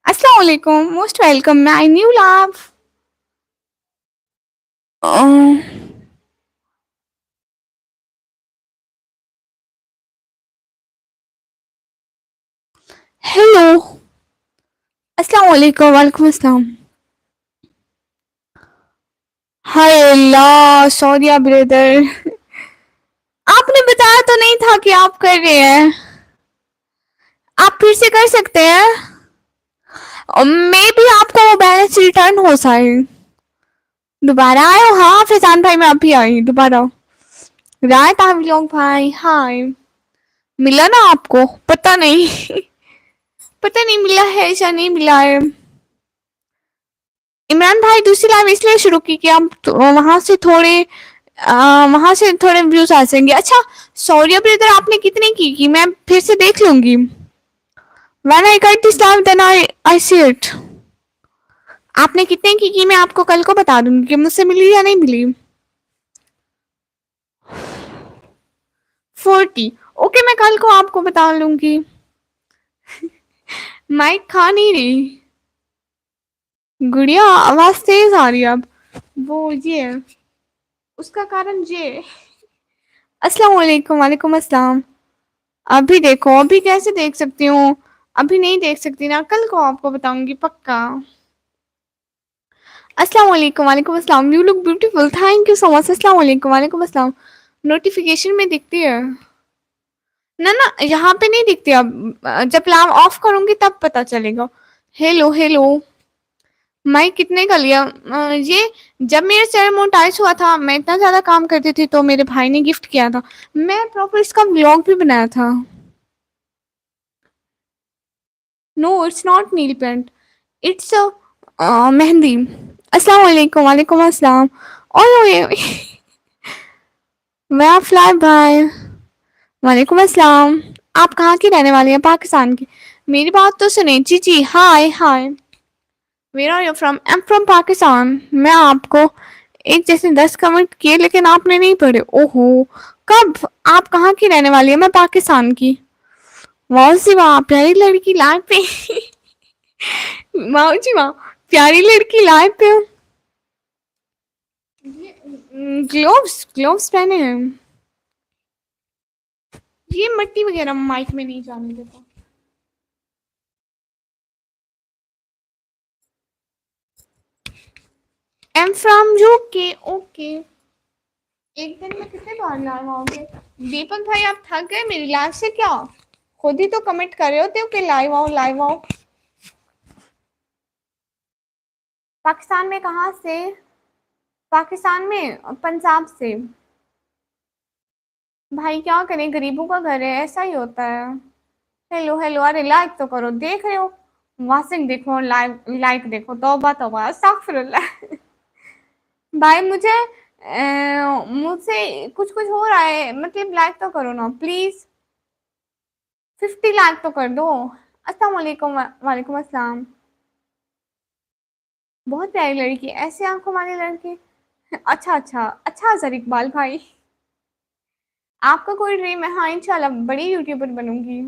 अस्सलाम वालेकुम, most welcome my new love. Hello. अस्सलाम वालेकुम, वालेकुम अस्सलाम। हाय अल्लाह, सौदिया ब्रदर, आपने बताया तो नहीं था कि आप कर रहे हैं। आप फिर से कर सकते हैं। मे भी आपको वो बैलेंस रिटर्न हो जाए। दोबारा आए हो? हाँ फैजान भाई, मैं अभी आई दोबारा। रात आप लोग भाई, हाय। मिला ना आपको? पता नहीं पता नहीं मिला है या नहीं मिला है। इमरान भाई दूसरी लाइव इसलिए शुरू की कि आप तो वहां से थोड़े व्यूज आ जाएंगे। अच्छा, सौर्य ब्रदर आपने कितने की मैं फिर से देख लूंगी। When I get this live then I see it. आपने कितने की मैं आपको कल को बता दूंगी कि मुझसे मिली या नहीं मिली। 40। ओके, मैं कल को आपको बता लूंगी। माइक खा नहीं रही गुड़िया, आवाज तेज आ रही है अब। वो ये है, उसका कारण ये। अस्सलाम वालेकुम, वालेकुम अस्सलाम। अभी देखो, अभी कैसे देख सकती हूँ? अभी नहीं देख सकती ना, कल को आपको बताऊंगी पक्का। अस्सलाम वालेकुम, वालेकुम अस्सलाम। You look beautiful, thank you so much. अस्सलाम वालेकुम, वालेकुम अस्सलाम। नोटिफिकेशन में दिखती है ना? ना, यहाँ पे नहीं दिखती अब। जब लैब ऑफ करूंगी तब पता चलेगा। Hello hello. माइक कितने का लिया? ये जब मेरा चैनल मोनेटाइज हुआ था, मैं इतना ज्यादा काम करती थी तो मेरे भाई ने गिफ्ट किया था। मैं प्रॉपर इसका व्लॉग भी बनाया था। No, it's not neel paint, it's mehndi. अस्सलाम वालेकुम, वालेकुम अस्सलाम। ओए ओए मैं फ्लाई भाई, वालेकुम अस्सलाम। आप कहाँ की रहने वाली हैं? पाकिस्तान की? मेरी बात तो सुने। जी जी, hi hi. Where are you from? I am from Pakistan. मैं आपको एक जैसे 10 कमेंट किए लेकिन आपने नहीं पढ़े। ओहो, कब? आप कहाँ की रहने वाली है? मैं पाकिस्तान की। वाह जी वाह, प्यारी लड़की लाइव पे वाह जी वाह, प्यारी लड़की लाइव पे। ग्लोव्स ग्लोव्स पहने हैं। ये मिट्टी वगैरह माइक में नहीं जाने देता। Am from UK. ओके। एक दिन में कितने बार लाइव आओगे? दीपक भाई, आप थक गए मेरी लाइव से क्या? खुद ही तो कमेंट कर रहे होते हो कि लाइव आओ लाइव आओ। पाकिस्तान में कहाँ से? पाकिस्तान में पंजाब से। भाई क्या करें, गरीबों का घर है, ऐसा ही होता है। हेलो हेलो, अरे लाइक तो करो, देख रहे हो? वासिंग देखो, लाइव लाइक देखो, तौबा तौबा अस्तगफिरुल्लाह भाई मुझसे कुछ कुछ हो रहा है, मतलब लाइक तो करो ना प्लीज। 50 लाइक तो कर दो। अस्सलाम वालेकुम, वालेकुम अस्सलाम। बहुत प्यारी लड़की, ऐसे आंखों वाली लड़की। अच्छा अच्छा अच्छा, अजहर इकबाल भाई, आपका कोई ड्रीम है? हाँ इंशाल्लाह बड़ी यूट्यूबर बनूंगी।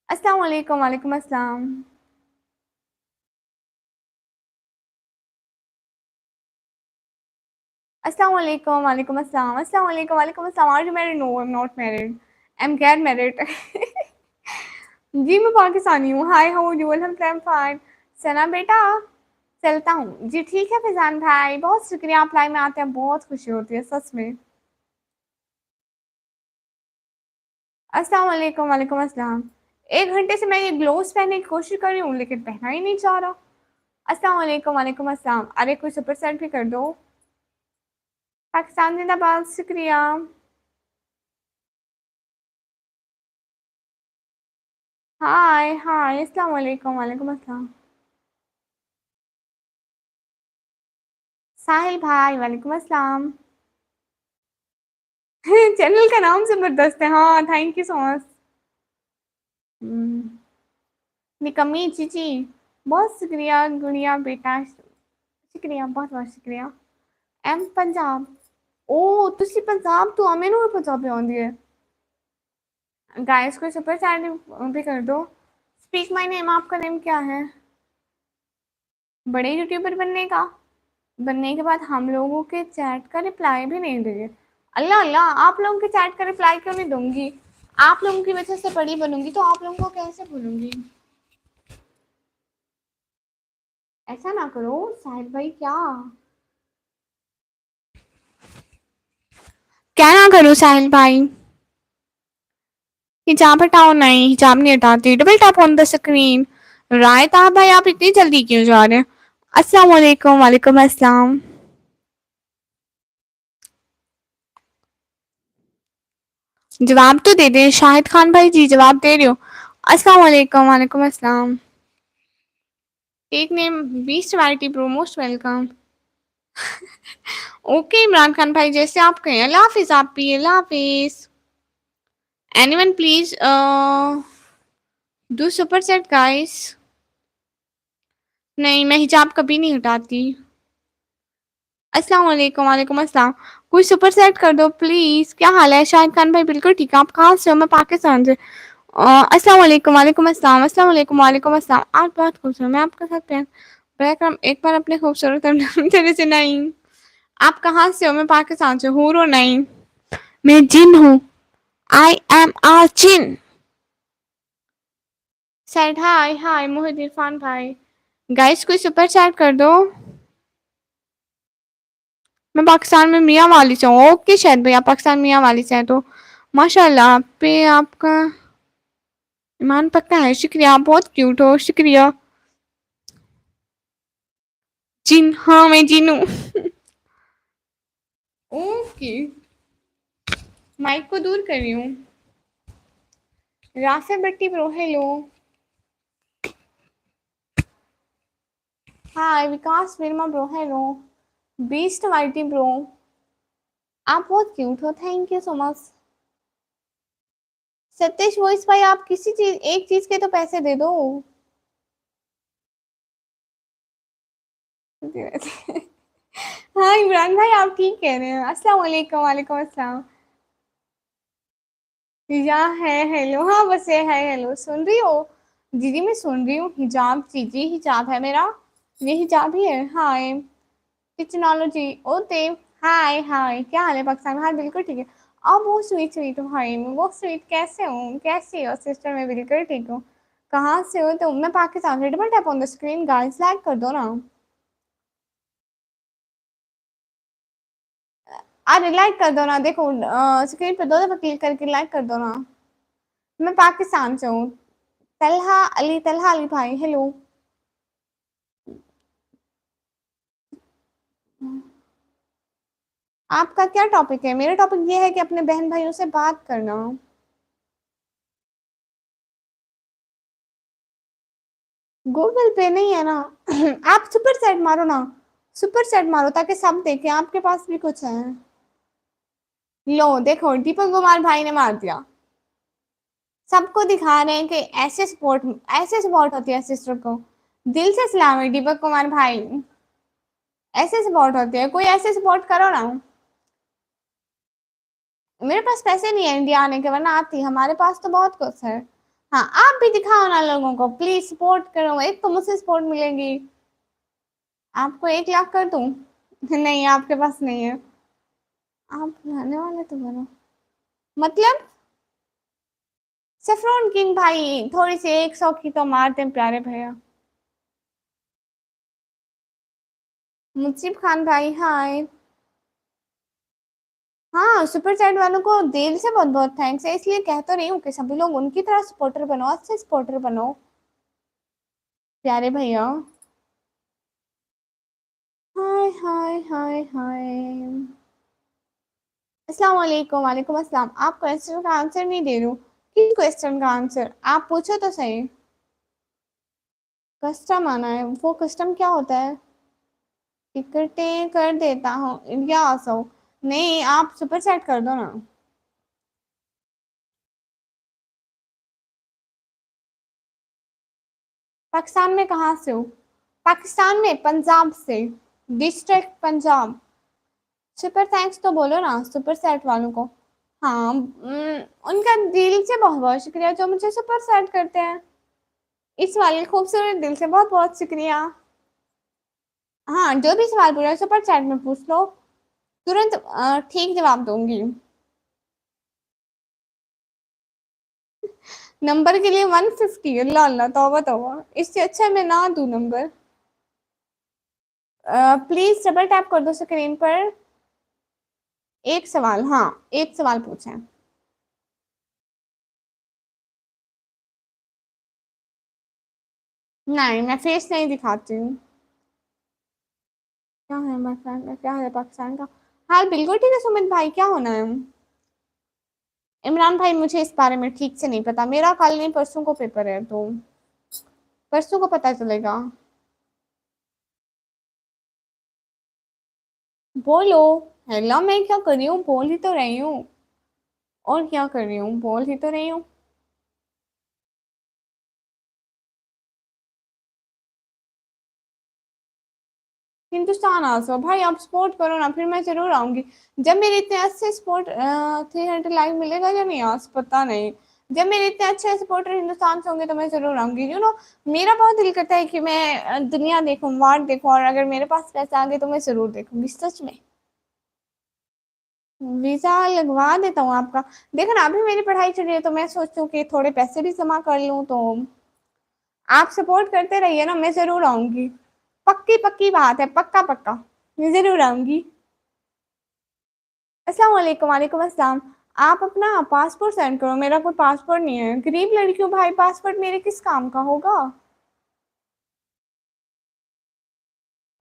अस्सलाम वालेकुम, वालेकुम अस्सलाम। अस्सलाम वालेकुम, वालेकुम अस्सलाम। अस्सलाम वालेकुम, वालेकुम अस्सलाम। Are you married? No, I am not married, I am get married जी मैं पाकिस्तानी हूँ। Hi, how are you? अल्हम्दुलिल्लाह फाइन। सना बेटा, चलता हूँ जी। ठीक है फैजान भाई, बहुत शुक्रिया, आप लाइव में आते हैं, बहुत खुशी होती है सच में। अस्सलाम वालेकुम, वालेकुम अस्सलाम। 1 घंटे से मैं ये ग्लोव्स पहनने की कोशिश कर रही हूँ लेकिन पहना ही नहीं जा रहा। अस्सलाम वालेकुम, वालेकुम अस्सलाम। अरे कोई सुपर सेट भी कर दो। पाकिस्तान जिंदाबाद, शुक्रिया। हाय हाय, अस्सलाम वालेकुम, वालेकुम अस्सलाम। साहिल भाई, वालेकुम अस्सलाम। चैनल का नाम जबरदस्त है, हाँ थैंक यू सो मच। निकम्मी चीची, बहुत शुक्रिया गुड़िया बेटा, शुक्रिया, बहुत बहुत शुक्रिया। एम पंजाब। ओ तुसी पंजाब तो हमें पंजाबी आती है। गाइस को सुपर चैट भी कर दो। स्पीक माय नेम, आपका नेम क्या है? बड़े यूट्यूबर बनने के बाद हम लोगों के चैट का रिप्लाई भी नहीं दोगे? अल्लाह अल्लाह, आप लोगों के चैट का रिप्लाई क्यों नहीं दूंगी? आप लोगों की वजह से बड़ी बनूंगी तो आप लोगों को कैसे भूलूंगी? ऐसा ना करो साहिल भाई। क्या ना करो साहिल भाई? हिजाब हटाओ। नहीं, हिजाब नहीं हटाती। Double tap on the screen. Raita भाई, आप इतनी जल्दी क्यों जा रहे हैं? अस्सलाम वालेकुम। वालेकुम अस्सलाम। जवाब तो दे दे शाहिद खान भाई जी, जवाब दे रहे हो? अस्सलाम वालेकुम। वालेकुम अस्सलाम। टेक नेम बीस्ट वाइटी bro, most welcome. Okay Imran Khan भाई, जैसे आप कहें। अल्लाह हाफिज। आप भी अल्लाह हाफिज। Anyone please do super chat guys. नहीं, मैं हिजाब कभी नहीं हटाती। अस्सलाम वालेकुम। वालेकुम अस्सलाम। कोई सुपर सेट कर दो प्लीज। क्या हाल है शाहिद खान भाई? बिल्कुल ठीक है। आप कहाँ से हो? मैं पाकिस्तान से। अस्सलाम वालेकुम। वालेकुम अस्सलाम। अस्सलाम वालेकुम। वालेकुम अस्सलाम। आप बहुत खुश हो, मैं आपके साथ प्यार बैकग्राउंड एक बार अपने खूबसूरत तेरे से। नहीं, आप कहाँ से हो? मैं पाकिस्तान से। हूँ रो नहीं, मैं जिन हूँ। आई एम आ जिन। Said hi hi Mohit Irfan भाई। गाइस कोई सुपर चैट कर दो। मैं पाकिस्तान में मियाँ वाली से हूँ। ओके शायद भाई, आप पाकिस्तान मियाँ वाली से हैं तो माशाल्लाह आप पे आपका ईमान पक्का है। शुक्रिया, आप बहुत क्यूट हो। शुक्रिया। जिन, हाँ मैं जिन हूँ। ओके, माइक को दूर कर रही हूँ। राफे बट्टी ब्रो हेलो। हाय विकास वर्मा ब्रो हेलो। बीस्ट वाइटी ब्रो, आप बहुत क्यूट हो। Thank you so much. Satish voice भाई, आप किसी चीज एक चीज के तो पैसे दे दो। हाँ इमरान भाई, आप ठीक कह रहे हैं। अस्सलाम वालेकुम। वालेकुम अस्सलाम। या है हेलो, हाँ बस है हेलो। सुन रही हो दीदी? मैं सुन रही हूँ। हिजाब जीजी, हिजाब है मेरा। ये हिजाब ही है। हाय टेक्नोलॉजी ओते। हाय हाय, क्या हाल है पाकिस्तान? हाँ बिल्कुल ठीक है। आप बहुत स्वीट स्वीट हो भाई। मैं बहुत स्वीट कैसे हूँ? कैसी हो सिस्टर? मैं बिल्कुल ठीक हूँ। कहाँ से हो? तो मैं पाकिस्तान से। Double tap on the screen guys, like कर दो ना। अरे लाइक कर दो ना, देखो स्क्रीन पे दो दफा क्लिक करके लाइक कर दो ना। मैं पाकिस्तान से हूँ। तलहा अली भाई हेलो। आपका क्या टॉपिक है? मेरा टॉपिक ये है कि अपने बहन भाइयों से बात करना। गूगल पे नहीं है ना? आप सुपर चैट मारो ना। सुपर चैट मारो ताकि सब देखें आपके पास भी कुछ है। लो देखो, दीपक कुमार भाई ने मार दिया। सबको दिखा रहे हैं कि ऐसे सपोर्ट होती है सिस्टर को। दिल से सलाम है दीपक कुमार भाई। ऐसे सपोर्ट होते हैं, कोई ऐसे सपोर्ट करो ना। मेरे पास पैसे नहीं है इंडिया आने के, वरना आती। हमारे पास तो बहुत कुछ है। हाँ आप भी दिखाओ ना लोगों को, प्लीज सपोर्ट करो। एक तो मुझसे सपोर्ट मिलेगी। आपको 1 लाख कर दूं? नहीं आपके पास नहीं है। आप रहने वाले तो बनो। मतलब सफरोन किंग भाई, थोड़ी सी 100 की तो मारते हैं प्यारे भैया। मुजीब खान भाई हाय। हाँ सुपर चैट वालों को दिल से बहुत बहुत थैंक्स है। इसलिए कह तो रही हूँ कि सभी लोग उनकी तरह सपोर्टर बनो, अच्छे सपोर्टर बनो प्यारे भैया। हाय हाय हाय हाय। अस्सलाम वालेकुम। वालेकुम अस्सलाम। आप क्वेश्चन का आंसर नहीं दे रहे हो। किस क्वेश्चन का आंसर? आप पूछो तो सही। कस्टम आना है, वो कस्टम क्या होता है? टिकटें कर देता हूँ इंडिया आसो। नहीं आप सुपर चैट कर दो ना। पाकिस्तान में कहाँ से हो? पाकिस्तान में पंजाब से, डिस्ट्रिक्ट पंजाब। सुपर थैंक्स तो बोलो ना सुपर सेट वालों को। हाँ उनका दिल से बहुत बहुत शुक्रिया जो मुझे सुपर सेट करते हैं। इस सवाल के खूबसूरत दिल से बहुत बहुत शुक्रिया। हाँ, जो भी सवाल पूछा सुपर चैट में पूछ लो, तुरंत ठीक जवाब दूंगी। नंबर के लिए 150? अल्लाह अल्लाह, तौबा तौबा, इससे अच्छा मैं ना दूं नंबर। प्लीज डबल टैप कर दो स्क्रीन पर। एक सवाल, हाँ एक सवाल पूछें। नहीं, मैं फेस नहीं दिखाती हूँ। क्या है पाकिस्तान का, क्या है पाकिस्तान का हाल? बिल्कुल ठीक है सुमित भाई, क्या होना है? इमरान भाई, मुझे इस बारे में ठीक से नहीं पता, मेरा कल नहीं परसों को पेपर है, तो परसों को पता चलेगा। बोलो। हेलो, मैं क्या कर रही हूँ? बोल ही तो रही हूँ। और क्या कर रही हूँ? बोल ही तो रही हूँ। हिंदुस्तान आ जाओ भाई, आप सपोर्ट करो ना, फिर मैं जरूर आऊंगी। जब मेरे इतने अच्छे सपोर्ट 300 लाइक मिलेगा या नहीं, आज पता नहीं। जब मेरे इतने अच्छे सपोर्टर हिंदुस्तान से होंगे तो मैं जरूर आऊंगी, यू नो। मेरा बहुत दिल करता है कि मैं दुनिया देखूं, वर्ल्ड देखूं, और अगर मेरे पास पैसे आ गए तो मैं जरूर देखूंगी, सच में। वीजा लगवा देता हूँ आपका। देखो ना, अभी मेरी पढ़ाई चल रही है तो मैं सोचती हूँ कि थोड़े पैसे भी जमा कर लूँ, तो आप सपोर्ट करते रहिए ना, मैं जरूर आऊंगी। पक्की पक्की बात है, पक्का पक्का, मैं जरूर आऊंगी। अस्सलाम वालेकुम। वालेकुम अस्सलाम। आप अपना पासपोर्ट सेंड करो, मेरा कोई पासपोर्ट नहीं है, गरीब लड़की हूँ भाई, पासपोर्ट मेरे किस काम का होगा?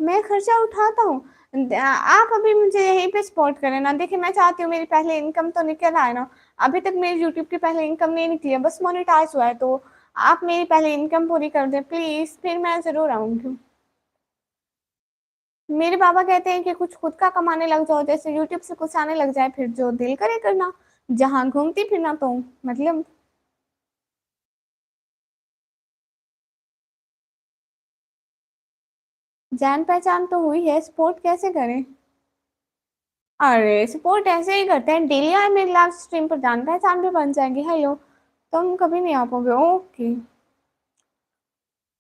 मैं खर्चा उठाता हूँ। आप अभी मुझे यहीं पे सपोर्ट करें ना, देखिए मैं चाहती हूँ मेरी पहले इनकम तो निकल आए ना। अभी तक मेरी यूट्यूब की पहले इनकम नहीं निकली है, बस मोनेटाइज हुआ है, तो आप मेरी पहले इनकम पूरी कर दें प्लीज, फिर मैं जरूर आऊंगी। मेरे पापा कहते हैं कि कुछ खुद का कमाने लग जाओ, जैसे यूट्यूब से कुछ आने लग जाए, फिर जो दिल करे करना, जहाँ घूमती फिरना, तो मतलब। जान पहचान तो हुई है, सपोर्ट कैसे करें? अरे सपोर्ट ऐसे ही करते हैं, डेली आए मेरी लाइव स्ट्रीम पर, जान पहचान भी बन जाएगी। हेलो, तुम कभी नहीं आ पाओगे, ओके।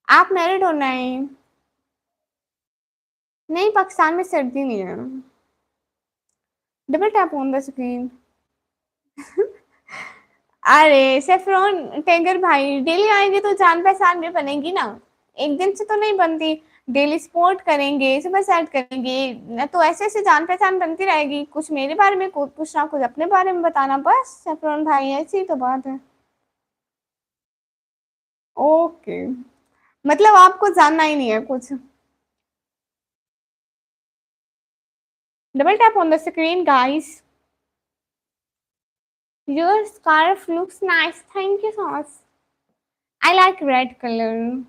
आप मैरिड हो? नहीं। नहीं, पाकिस्तान में सर्दी नहीं है। Double tap on the screen. अरे सेफ्रॉन टेंगर भाई, डेली आएंगे तो जान पहचान भी बनेगी ना, एक दिन से तो नहीं बनती। डेली सपोर्ट करेंगे, सुबह सेट करेंगे ना, तो ऐसे ऐसे जान पहचान बनती रहेगी, कुछ मेरे बारे में कुछ पूछना, कुछ अपने बारे में बताना, बस सेफ्रॉन भाई, ऐसी तो बात है। ओके, मतलब आपको जानना ही नहीं है कुछ। Double tap on the screen guys. Your scarf looks nice, thank you so much. I like red colour.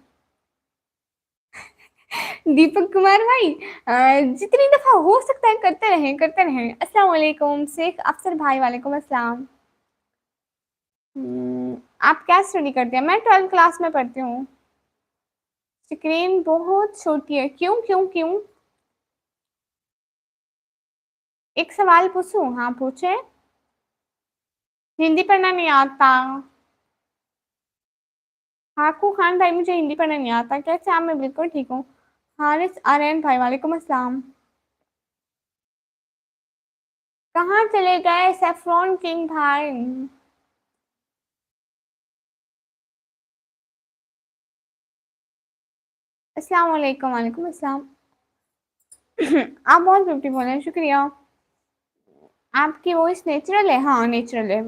Deepak Kumar भाई, जितनी दफा हो सकता है करते रहें, करते रहें। अस्सलाम वालेकुम शेख अफसर भाई, वालेकुम अस्सलाम। आप क्या स्टडी करते हैं? मैं 12th क्लास में पढ़ती हूँ। स्क्रीन बहुत छोटी है, क्यों क्यों क्यों? एक सवाल पूछूं? हाँ पूछे। हिंदी पढ़ना नहीं आता। हाकू खान भाई, मुझे हिंदी पढ़ना नहीं आता, कैसे आप? मैं बिल्कुल ठीक हूँ। हारिस आर्यन भाई, वालेकुम अस्सलाम। कहाँ चले गए सेफ्रॉन किंग भाई? अस्सलाम वालेकुम। वालेकुम अस्सलाम। आप बहुत ब्यूटीफुल हैं, शुक्रिया। आपकी वॉइस नेचुरल है? हाँ नेचुरल है।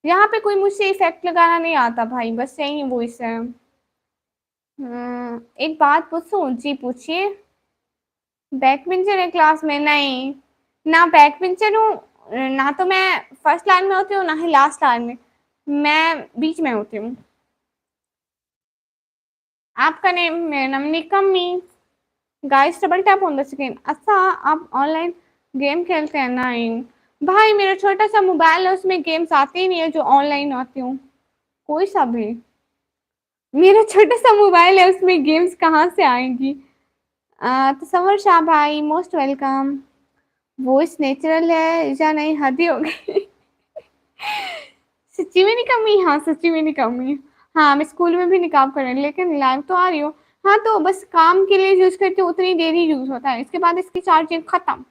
यहाँ पे कोई मुझसे इफेक्ट लगाना नहीं आता भाई, बस यही वॉइस है। एक बात पूछूं? जी पूछिए। बैक बेंचर है क्लास में? नहीं, ना बैक बेंचर हूँ, ना तो मैं फर्स्ट लाइन में होती हूँ, ना ही लास्ट लाइन में, मैं बीच में होती हूँ। आपका नेम? मेरा नाम निकम्मी। Guys double tap on the screen. अच्छा, आप ऑनलाइन गेम खेलते हैं? नहीं भाई, मेरा छोटा सा मोबाइल है, उसमें गेम्स आती ही नहीं है जो ऑनलाइन आती हूँ, कोई सा भी। मेरा छोटा सा मोबाइल है, उसमें गेम्स कहाँ से आएंगी? तसव्वुर शाह भाई, मोस्ट वेलकम। वॉइस नेचुरल है या नहीं? हद ही हो गई। सच्ची में नहीं कमी? हाँ सच्ची में नहीं कमी। हाँ, मैं स्कूल में भी निकाब कर रही हूँ, लेकिन लाइव तो आ रही हूँ। हाँ, तो बस काम के लिए यूज़ करती हूँ, उतनी देर ही यूज़ होता है, इसके बाद इसकी चार्जिंग खत्म,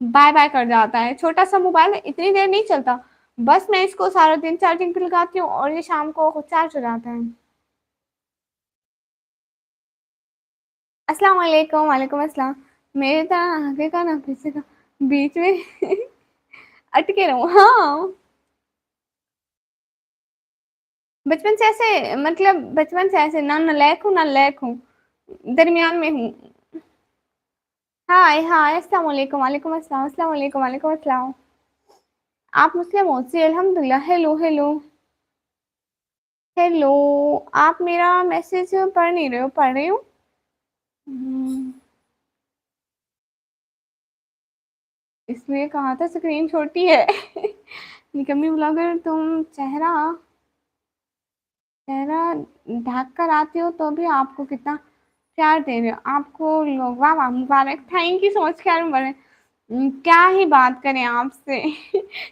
बाय-बाय कर जाता है। छोटा-सा मोबाइल है, इतनी देर नहीं चलता। बस मैं इसको सारा दिन चार्जिंग पे लगाती हूँ और ये शाम को चार्ज हो जाता है। अस्सलाम वालेकुम, वालेकुम अस्सलाम। मेरी तरह आगे का ना पीछे का, बीच में अटके रहूँ। हाँ, बचपन से ऐसे, मतलब बचपन से ऐसे ना नालायक हूँ, ना लायक हूँ, दरमियान में हूँ। हाय, हाय, अस्सलाम वालेकुम, वालेकुम अस्सलाम, अस्सलाम वालेकुम, वालेकुम अस्सलाम। आप मुस्लिम हो? जी, अल्हम्दुलिल्लाह। Hello, hello, hello. आप मेरा मैसेज पढ़ नहीं रहे हो? पढ़ रही हूँ। हुँ, इसलिए कहा था स्क्रीन छोटी है। निकम्मी ब्लॉगर तुम, चेहरा चेहरा ढक कर आती हो तो भी आपको कितना प्यार दे रहे हो। आपको लोग वाह वाह, मुबारक, थैंक यू सो मच। खैर मुबारक। क्या ही बात करें आपसे।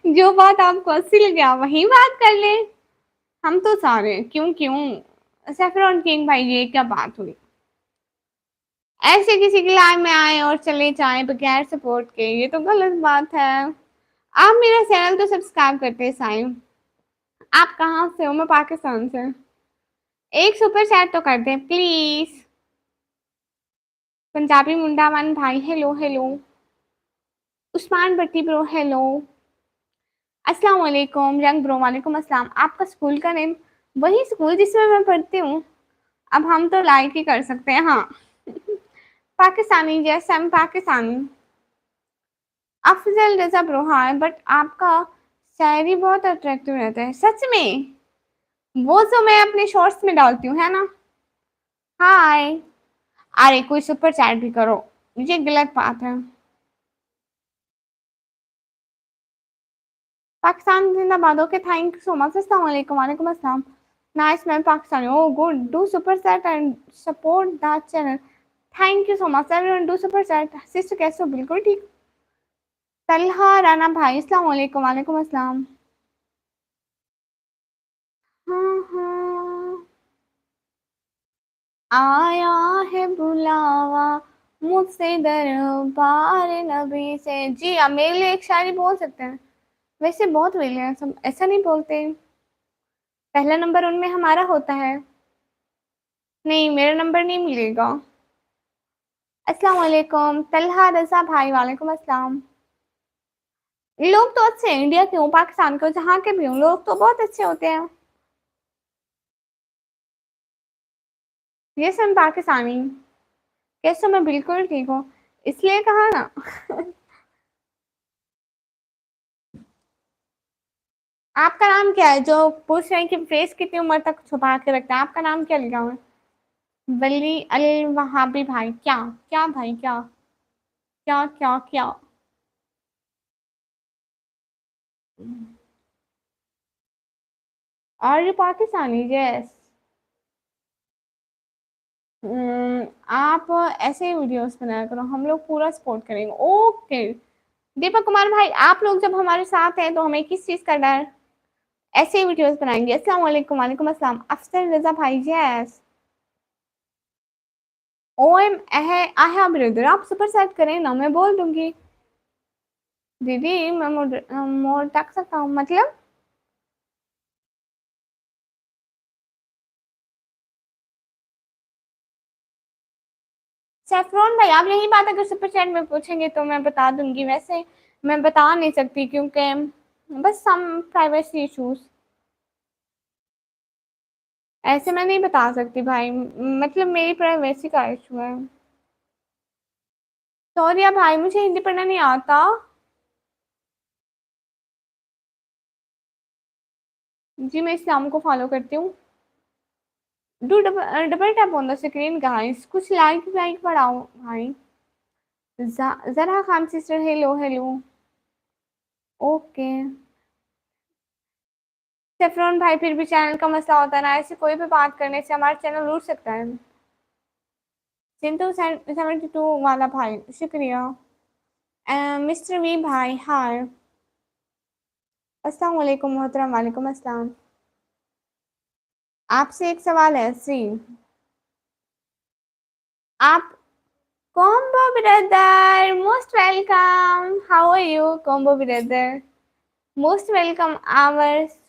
जो बात आपको अच्छी लगे आप वही बात कर लें। हम तो सारे क्यों क्यों, सैफरन किंग भाई, ये क्या बात हुई? ऐसे किसी की लाइफ में आए और चले जाएं बगैर सपोर्ट के, ये तो गलत बात है। आप मेरा चैनल तो सब्सक्राइब करते हैं साईं। आप कहाँ से हो? मैं पाकिस्तान से। एक सुपर चैट तो कर दें प्लीज। पंजाबी मुंडा वन भाई, हेलो हेलो। उस्मान भट्टी ब्रो, हेलो। अस्सलाम वालेकुम रंग ब्रो, वालेकुम अस्सलाम। आपका स्कूल का नेम? वही स्कूल जिसमें मैं पढ़ती हूँ। अब हम तो लाइक ही कर सकते हैं, हाँ। पाकिस्तानी, जैसे हम पाकिस्तानी। अफजल रजा ब्रो, हाँ, बट आपका शायरी बहुत अट्रैक्टिव रहता है, सच में। वो जो मैं अपने शॉर्ट्स में डालती हूँ, है ना। हाय। अरे कोई सुपर चैट भी करो, ये गलत बात है। पाकिस्तान जिंदाबाद। Okay, thank you so much. अस्सलाम वालेकुम, वालेकुम अस्सलाम। नाइस, मैं Pakistani. Oh good, do super chat and support the channel. Thank you so much everyone, do super chat. Sister कैसे हो? बिल्कुल ठीक। तलहा राना भाई, अस्सलाम वालेकुम, वालेकुम अस्सलाम। हाँ हाँ, आया है बुलावा मुझसे दरबार नबी से। जी, आप मेरे लिए एक शायरी बोल सकते हैं। वैसे बहुत वेले हैं सब, ऐसा नहीं बोलते। पहला नंबर उनमें हमारा होता है। नहीं, मेरा नंबर नहीं मिलेगा। अस्सलाम वालेकुम तलहा रजा भाई, वालेकुम अस्सलाम। लोग तो अच्छे हैं, इंडिया के हो, पाकिस्तान के हो, जहाँ के भी हो, लोग तो बहुत अच्छे होते हैं। ये सब पाकिस्तानी। कैसे? मैं बिल्कुल ठीक हूँ, इसलिए कहा ना। आपका नाम क्या है? जो पूछ रहे हैं कि फेस कितनी उम्र तक छुपा के रखते हैं, आपका नाम क्या लिखा हुआ है? वली अल वहाबी भाई, क्या? क्या भाई, क्या? क्या क्या क्या? और ये पाकिस्तानी, यस। आप ऐसे ही वीडियोस बनाया करो, हम लोग पूरा सपोर्ट करेंगे, ओके। दीपक कुमार भाई, आप लोग जब हमारे साथ हैं तो हमें किस चीज का डर? ऐसे ही वीडियोस बनाएंगे। अस्सलाम वालेकुम, वालेकुम अस्सलाम। अफसर रजा भाई, यस। ओएम आहा ब्रदर, आप सुपर सेट करें ना, मैं बोल दूंगी। दीदी मैं मोड टक सकता हूँ, मतलब? सैफरॉन भाई, आप यही बात अगर सुपर चैट में पूछेंगे तो मैं बता दूंगी, वैसे मैं बता नहीं सकती क्योंकि बस सम प्राइवेसी इश्यूज। ऐसे मैं नहीं बता सकती भाई, मतलब मेरी प्राइवेसी का इशू है। सॉरी भाई, मुझे हिंदी पढ़ना नहीं आता। जी, मैं इस्लाम को फॉलो करती हूँ। Do double double tap on the screen guys, कुछ लाइक लाइक बढ़ाओ भाई। जरा Khan sister, hello hello. Okay. Saffron भाई, फिर भी चैनल का मसला होता है ना, ऐसे कोई भी बात करने से हमारा चैनल उठ सकता है। सिंटू 72 वाला भाई, शुक्रिया। मिस्टर वी भाई, हाय। अस्सलाम वालेकुम मोहतरम, वालेकुम अस्सलाम। आपसे एक सवाल है सी, आप combo brother most welcome, how are you combo brother, most welcome hours.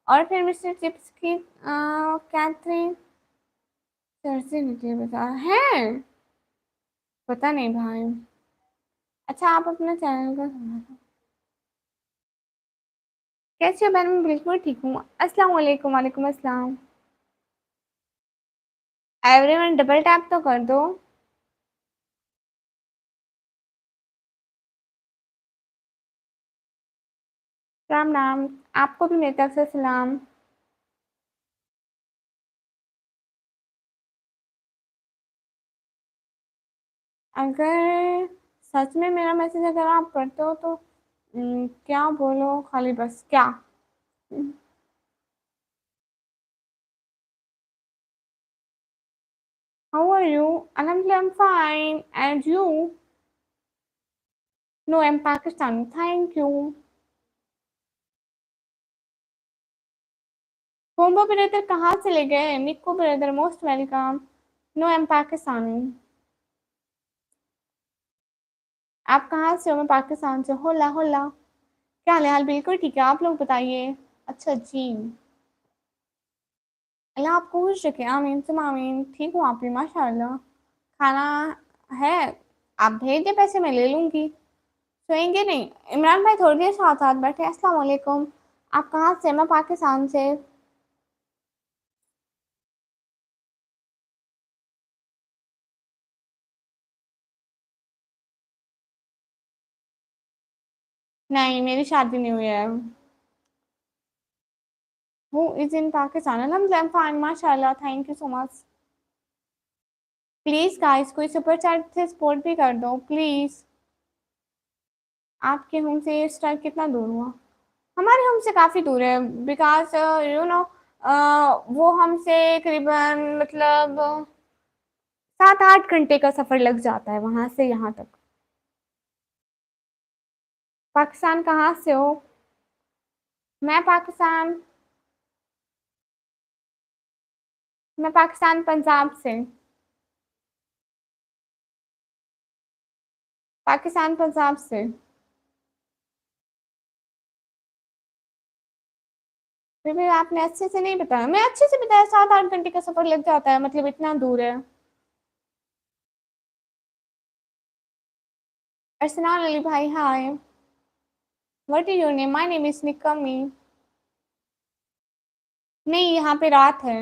और फिर मिस्टर चिप्स की कैथरीन सर से निकले बता है, पता नहीं भाई। अच्छा आप अपना चैनल का संभालो। कैसे हो बहन, मैं बिल्कुल ठीक हूँ। अस्सलाम वालेकुम। वालेकुम अस्सलाम। एवरीवन डबल टैप तो कर दो। राम राम, आपको भी मेरी तरफ से सलाम। अगर सच में मेरा मैसेज अगर आप पढ़ते हो तो क्या बोलो खाली बस क्या। How are you? अल्हम्दुलिल्लाह I am fine and you? No I am Pakistani, thank you. कोम्बो ब्रदर कहाँ चले गए? निक्को brother most welcome. No I am Pakistani. आप कहाँ से हो? मैं पाकिस्तान से। होला होला, क्या हाल है? हाल बिल्कुल ठीक है, आप लोग बताइए। अच्छा जी, अल्लाह आपको खुश रखे, आमीन सुम आमीन। ठीक हूँ, आप भी माशाल्लाह। खाना है, आप भेज दे पैसे मैं ले लूंगी। सोएंगे नहीं? इमरान भाई थोड़ी देर साथ साथ बैठे। अस्सलाम वालेकुम। आप कहाँ से? मैं पाकिस्तान से। नहीं मेरी शादी नहीं हुई है। Who is in Pakistan? अल्हम्दुलिल्लाह फाइन माशाल्लाह, thank you so much. Please guys कोई सुपर चैट से सपोर्ट भी कर दो प्लीज। आपके होम से ये स्टार कितना दूर हुआ? हमारे होम से काफ़ी दूर है, बिकॉज यू नो वो हमसे करीबन मतलब 7-8 घंटे का सफ़र लग जाता है वहाँ से यहाँ तक। पाकिस्तान कहाँ से हो? मैं मैं पाकिस्तान पंजाब से। पाकिस्तान पंजाब से। फिर भी आपने अच्छे से नहीं बताया। मैं अच्छे से बताया, 7-8 घंटे का सफ़र लग जाता है, मतलब इतना दूर है। अर्सलान अली भाई hi. What is your name? My name is निकमी। नहीं यहाँ पे रात है।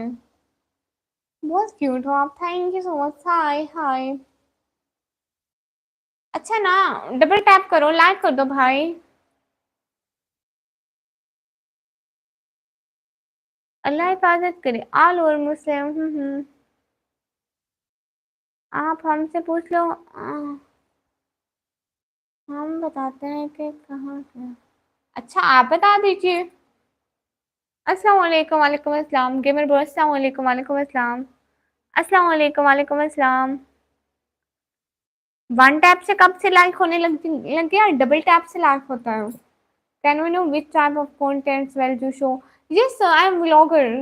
बहुत क्यूट हो आप, thank you so much. Hi hi. अच्छा ना, डबल टैप करो, लाइक कर दो भाई। अल्लाह हिफाजत करे आल और मुस्लिम। आप हमसे पूछ लो, हम बताते हैं कि कहाँ क्या। अच्छा आप बता दीजिए। अस्सलाम वालेकुम। वालेकुम अस्सलाम। गेमर बॉय अस्सलाम वालेकुम। वालेकुम अस्सलाम। अस्सलाम वालेकुम। वालेकुम अस्सलाम। वन टैप से कब से लाइक होने लग गया? डबल टैप से लाइक होता है। Can we know which type of contents well to show? Yes I am vlogger.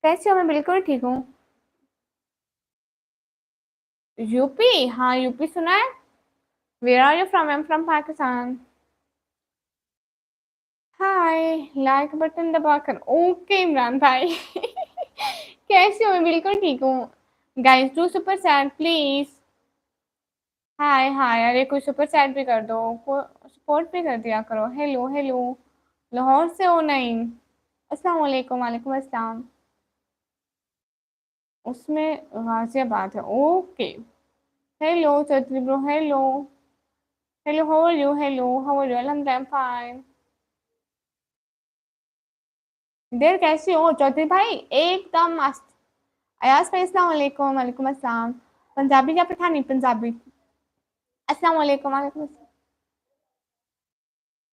कैसे हो? मैं बिल्कुल ठीक हूँ। यूपी, हाँ यूपी सुना है। Where are you from? I am from Pakistan. Hi, like button दबाकर। ओके इमरान भाई। कैसे हो? मैं बिल्कुल ठीक हूँ। Guys do super chat please. Hi hi, अरे कोई सुपर चैट भी कर दो, को सपोर्ट भी कर दिया करो। हेलो हेलो, लाहौर से हो? नहीं। अस्सलाम वालेकुम। वालेकुम अस्सलाम। उसमें गाजियाबाद है, okay. Hello Chaudhary bro, hello. Hello how are you? Hello how are you? अल्हम्दुलिल्लाह फाइन। देर कैसी हो चौधरी भाई? एकदम मस्त। अयाज भाई अस्सलाम वालेकुम। वालेकुम अस्सलाम। पंजाबी या पठानी? पंजाबी। अस्सलाम वालेकुम। वालेकुम अस्सलाम।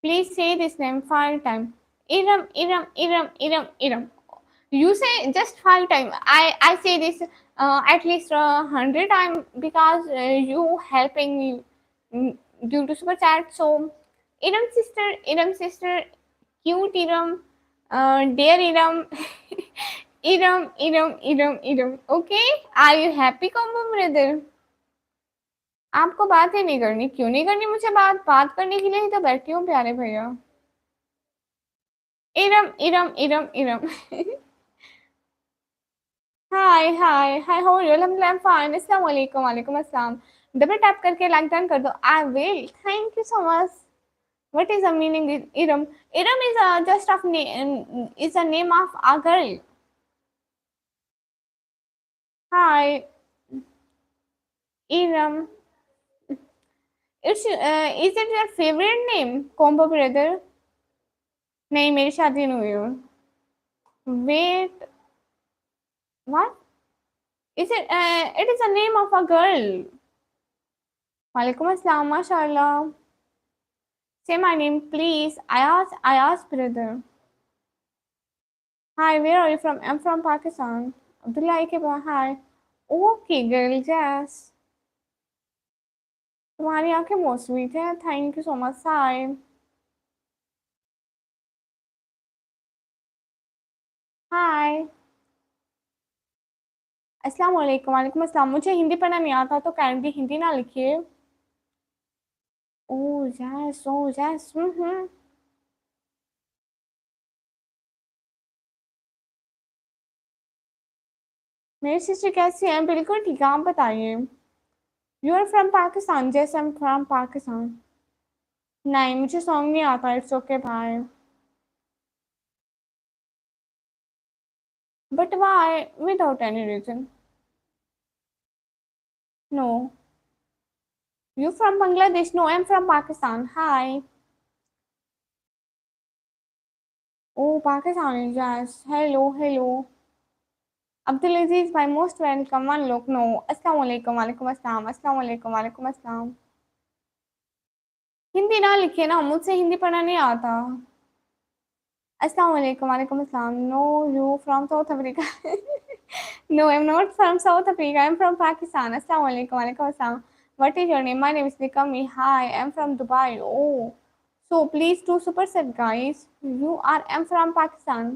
प्लीज से this name 5 time. Iram Iram Iram Iram Iram. You say just 5 time. I say this at least 100 time because you helping me due to super chat. So Iram sister cute Iram, dear Iram, Iram Iram Iram Iram. Okay, are you happy combo brother? आपको बात ही नहीं करनी, क्यों नहीं करनी मुझे बात? बात करने के लिए ही तो बैठी हूँ प्यारे भैया। इरम इरम इरम इरम। हाय हाय हाय, हो रही हो? फाइन, अस्सलाम वालेकुम। वालेकुम अस्सलाम। डबल टैप करके लाइक डन कर दो। I will, thank you so much. What is the meaning Iram? Iram is just of is a name of a girl. Hi Iram, it's is it your favourite name combo brother? नहीं, मेरी शादी नहीं हुई है। Wait, what is it? It is a name of a girl. वालेकुम अस्सलाम, माशाल्लाह। Say my name, please. Ayaz, brother. Hi, where are you from? I'm from Pakistan. Abdullah के बाद hi. Okay, girl, yes. तुम्हारी आंखें बहुत स्वीट है। Thank you so much. Hi hi, अस्सलाम वालेकुम। वालेकुम अस्सलाम। मुझे हिंदी पढ़ना नहीं आता तो काइंडली हिंदी ना लिखिए। Oh yes, oh yes. मेरी सिस्टर कैसी है? बिल्कुल ठीक है, आप बताइए। You are from Pakistan? जैसे आई एम फ्रॉम पाकिस्तान। नहीं, मुझे सॉन्ग नहीं आता। इट्स ओके भाई। But why without any reason? No. You from Bangladesh? No, I'm from Pakistan. Hi. Oh, Pakistan. Yes. Hello, hello. Abdul Aziz, my most welcome. One look. No. Assalamu alaikum. Walaikum assalam. Assalamu alaikum. Walaikum assalam. Hindi ना लिखे ना, मुझसे हिंदी पढ़ना नहीं आता। Assalamu alaikum. Walaikum assalam. No, you from South Africa? No, I'm not from South Africa. I'm from Pakistan. Assalamu alaikum. Walaikum assalam. What is your name? My name is Nikami. Hi, I'm from Dubai. Oh, so please do super set, guys. You are. I'm from Pakistan.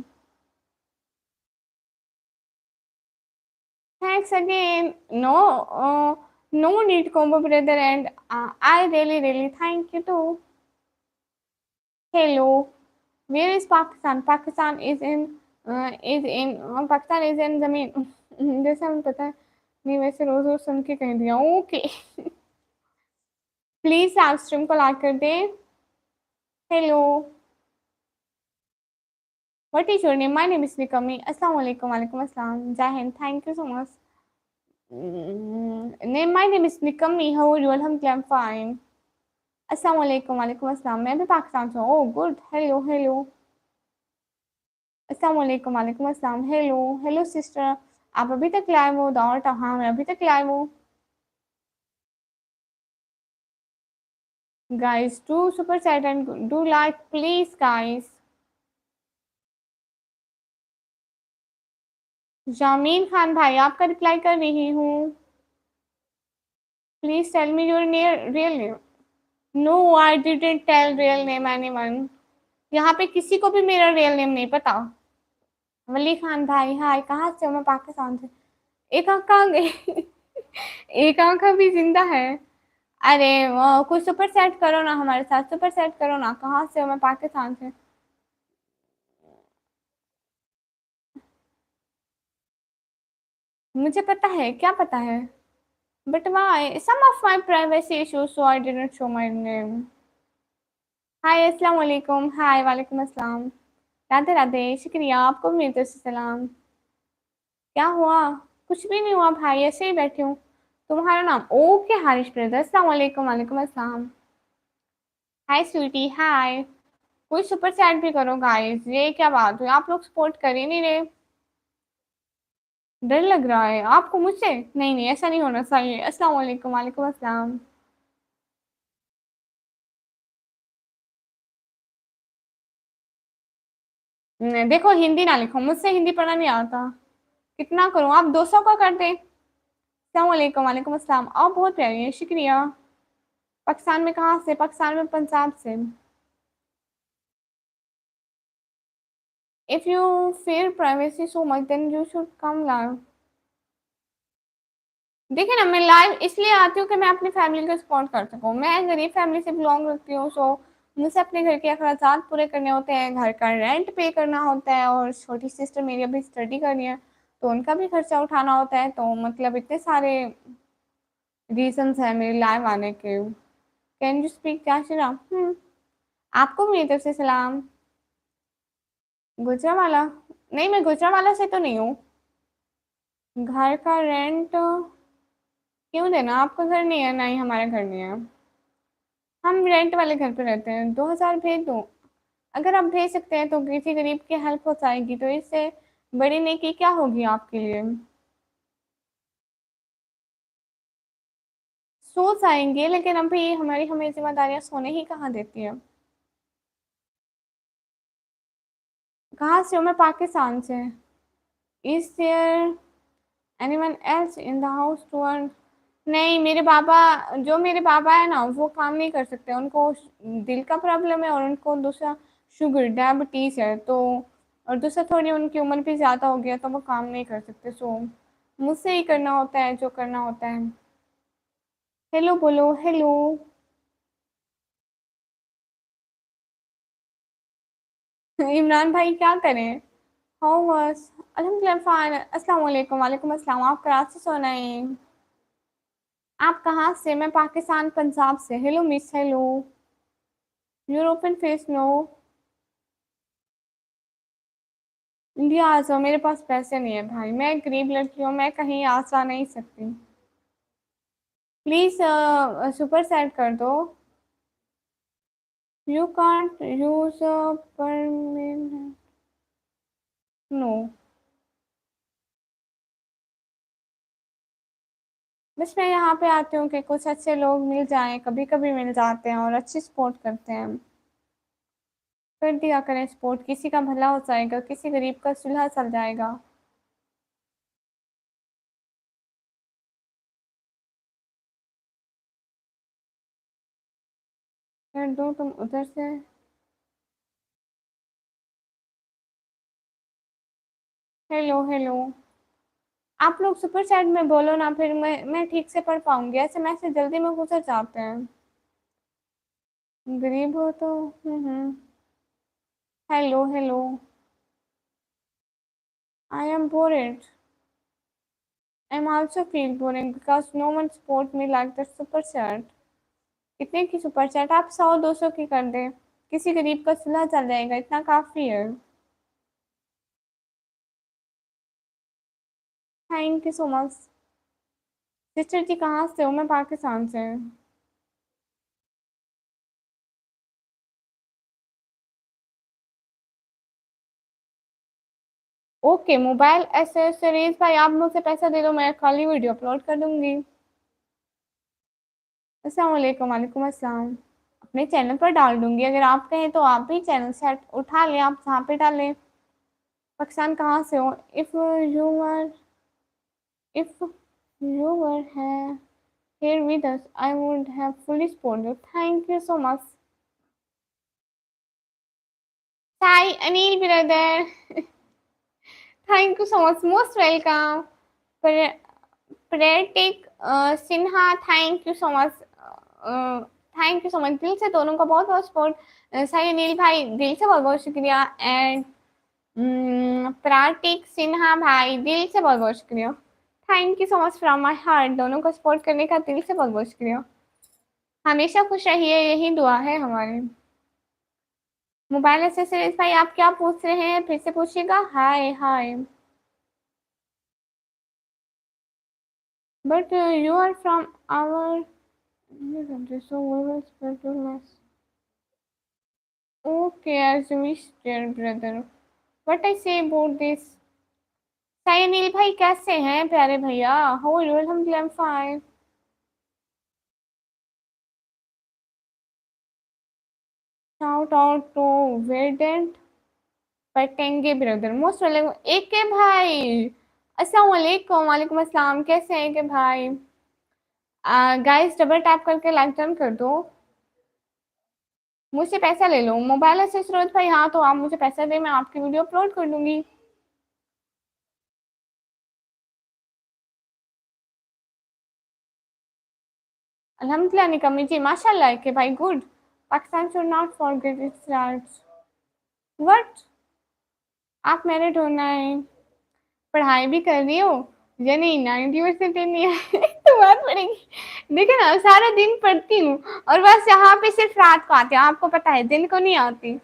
Thanks again. No, no need combo brother, and I really thank you too. Hello, where is Pakistan? Pakistan is in जमीन। जैसे हमें पता है, नहीं वैसे रोज रोज सुन के कह दिया। ओके, प्लीज लाइव स्ट्रीम को लाइक कर दे। Hello, what is your name? My name is निकमी। अस्सलाम वालेकुम। वालेकुम अस्सलाम। जय हिंद, thank you so much. Name, my name is निकमी। How are you? अल्हम्दुलिल्लाह, आई एम फाइन। अस्सलाम वालेकुम। वालेकुम अस्सलाम। मैं भी पाकिस्तान से हूँ। Oh good. Hello hello. अस्सलाम वालेकुम। वालेकुम अस्सलाम। हेलो हेलो सिस्टर, आप अभी तक लाइव हो? दावत, हाँ मैं अभी तक लाइव हूँ। Guys do super chat and do like please guys. Jamin Khan भाई, आपका रिप्लाई कर रही हूँ। Please tell me your real name. No, I didn't tell real name anyone. यहाँ पे किसी को भी मेरा रियल नेम नहीं पता। वली खान भाई हाय, कहाँ से हो? मैं पाकिस्तान से। एक आंख कहाँ गई? एक आंख अभी जिंदा है। अरे वो कुछ सुपर सेट करो ना, हमारे साथ सुपर सेट करो ना। कहाँ से हो? मैं पाकिस्तान से। मुझे पता है, क्या पता है? But why some of my privacy issues, so I didn't show my name. Hi, अस्सलाम वालेकुम। हाय, वालेकुम अस्सलाम। राधे राधे, शुक्रिया, आपको भी मेरी तरफ से सलाम। क्या हुआ? कुछ भी नहीं हुआ भाई, ऐसे ही बैठी हूँ। तुम्हारा नाम? Okay Harish brother. अस्सलाम वालेकुम। वालेकुम अस्सलाम। हाय स्वीटी, हाय। कोई सुपर चैट भी करो गाइस, ये क्या बात हुई? आप लोग सपोर्ट कर ही नहीं रहे। डर लग रहा है आपको मुझसे? नहीं नहीं, ऐसा नहीं होना चाहिए। अस्सलाम वालेकुम। वालेकुम अस्सलाम। देखो, हिंदी ना लिखो, मुझसे हिंदी पढ़ना नहीं आता। कितना करूं? आप 200 का कर दें। अस्सलाम वालेकुम। वालेकुम अस्सलाम। आप बहुत प्यारी हैं, शुक्रिया। पाकिस्तान में कहाँ से? पाकिस्तान में पंजाब से। If you fear privacy so much, then you should come live. देखिए ना, मैं लाइव इसलिए आती हूँ कि मैं अपनी फैमिली को सपोर्ट कर सकूँ। मैं गरीब फैमिली से बिलोंग करती हूँ, सो मुझे अपने घर के अखराजात पूरे करने होते हैं, घर का रेंट पे करना होता है, और छोटी सिस्टर मेरी अभी स्टडी कर रही है, तो उनका भी खर्चा उठाना होता है। तो मतलब इतने सारे रीजंस हैं मेरे लाइव आने के। कैन यू स्पीक जाशिरा? आपको भी मेरी तरफ से सलाम। गुजरावाला? नहीं, मैं गुजरावाला से तो नहीं हूँ। घर का रेंट क्यों देना? आपका घर नहीं है, ना ही हमारा घर नहीं है। हम रेंट वाले घर पे रहते हैं। 2000 भेज दो? अगर आप भेज सकते हैं तो किसी गरीब की हेल्प हो जाएगी, तो इससे बड़ी नेकी क्या होगी आपके लिए? सो जाएंगे, लेकिन अभी हमारी हमें जिम्मेदारियां सोने ही कहाँ देती है। कहाँ से हो? मैं पाकिस्तान से। Is there anyone else in the house to earn? नहीं, मेरे पापा है ना, वो काम नहीं कर सकते। उनको दिल का प्रॉब्लम है, और उनको दूसरा शुगर डायबिटीज है, तो और दूसरा थोड़ी उनकी उम्र भी ज्यादा हो गया, तो वो काम नहीं कर सकते। सो मुझसे ही करना होता है जो करना होता है। हेलो बोलो, हेलो। इमरान भाई क्या करें? How was? अल्हम्दुलिल्लाह फाइन। अस्सलाम वालेकुम। वालेकुम अस्सलाम। आप कराची से हो? नहीं। आप कहाँ से? मैं पाकिस्तान पंजाब से। Hello miss, hello. European face? No. India आ जाओ, मेरे पास पैसे नहीं है भाई, मैं गरीब लड़की हूँ, मैं कहीं आ जा नहीं सकती। प्लीज सुपर सेट कर दो। You can't use permit? No. बस मैं यहाँ पे आती हूँ कि कुछ अच्छे लोग मिल जाएं, कभी कभी मिल जाते हैं और अच्छी सपोर्ट करते हैं। कर दिया करें सपोर्ट, किसी का भला हो जाएगा, किसी गरीब का चूल्हा चल जाएगा। कर दो तुम उधर से। Hello, hello. आप लोग सुपर चैट में बोलो ना, फिर मैं ठीक से पढ़ पाऊंगी। ऐसे मैसेज जल्दी में गुजर जाते हैं। गरीब हो तो। Hmm. Hello, hello. I am bored. I am also feel boring because no one support me like the super chat. कितने की सुपर चैट? आप 100 200 की कर दे, किसी गरीब का चूल्हा चल जाएगा, इतना काफी है। Thank you so much. Sister जी कहाँ से हो? मैं पाकिस्तान से। ओके, मोबाइल एसेसरीज भाई, आप मुझसे पैसा दे दो, मैं कल ही वीडियो अपलोड कर दूंगी। अस्सलाम वालेकुम। वालेकुम अस्सलाम। अपने चैनल पर डाल दूंगी, अगर आप कहें तो आप भी चैनल सेट उठा लें, आप जहाँ पे डालें। पाकिस्तान कहाँ से हो? इफ यू वर है here with us, I would have fully supported you. Thank you so much. Hi, Anil brother. Thank you so much. Most welcome. Pra- Pratik Sinha, thank you so much. Thank you so much, दिल से दोनों का बहुत बहुत support. Sai Anil भाई, दिल से बहुत बहुत शुक्रिया। एंड प्राटिक सिन्हा भाई, दिल से बहुत बहुत शुक्रिया। Thank you so much from my heart, दोनों को सपोर्ट करने का दिल से बहुत बहुत शुक्रिया। हमेशा खुश रहिए, यही दुआ है हमारी। मोबाइल एसेसरीज भाई, आप क्या पूछ रहे हैं? फिर से पूछिएगा। Hi hi. But you are from our country, so we will speak less. Okay, as you wish, dear brother. What I say about this? Sai Anil भाई कैसे हैं प्यारे भैया? How are you? अल्हम्दुलिल्लाह, I am fine. Shout out to वेडेंट पटेंगे brother, most welcome. एक के भाई, अस्सलाम वालेकुम। वालेकुम अस्सलाम। कैसे हैं के भाई? गाइस, डबल टैप करके लाइक डन कर दो। मुझसे पैसा ले लो। मोबाइल है सूरज भाई? हाँ, तो आप मुझे पैसा दें, मैं आपकी वीडियो अपलोड कर दूंगी। अल्हम्दुलिल्लाह निकम्मी जी, माशाल्लाह के भाई, good. Pakistan should not forget it's rights. What? आप मैरिड होना है, पढ़ाई भी कर रही हो, या नहीं ना यूनिवर्सिटी नहीं है तो बात पड़ेगी। देखिए ना, सारा दिन पढ़ती हूँ और बस यहाँ पे सिर्फ रात को आती हूँ, आपको पता है, दिन को नहीं आती।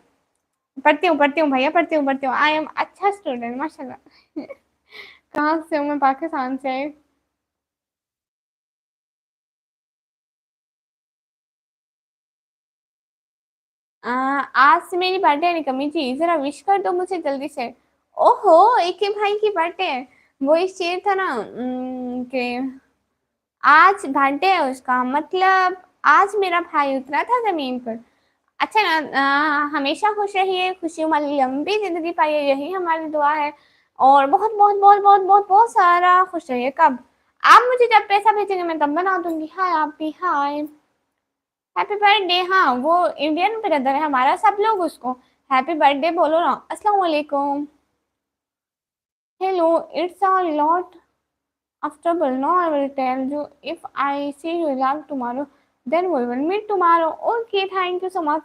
पढ़ती हूँ भैया, पढ़ती हूँ। आई एम अच्छा स्टूडेंट माशाल्लाह। कहाँ से हूँ मैं? पाकिस्तान से। आज से मेरी बर्थडे है निकम्मी जी, जरा विश कर दो मुझे जल्दी से। ओहो, एक ही भाई की बर्थडे है। वो इस शेर था ना कि आज बर्थडे है उसका, मतलब आज मेरा भाई उतरा था जमीन पर। अच्छा ना, हमेशा खुश रहिए, खुशियों वाली लंबी जिंदगी पाइए, यही हमारी दुआ है। और बहुत बहुत बहुत बहुत बहुत बहुत सारा खुश रहिए। कब? आप मुझे जब पैसा भेजेंगे मैं तब बना दूंगी। हाय आप भी हाय। Happy birthday. हाँ, वो इंडियन ब्रदर है हमारा, सब लोग उसको हैप्पी बर्थडे बोलो ना। अस्सलाम वालेकुम। Hello, it's a lot of trouble. No, I will tell you if I see you around tomorrow, then we will meet tomorrow. Okay, thank you so much.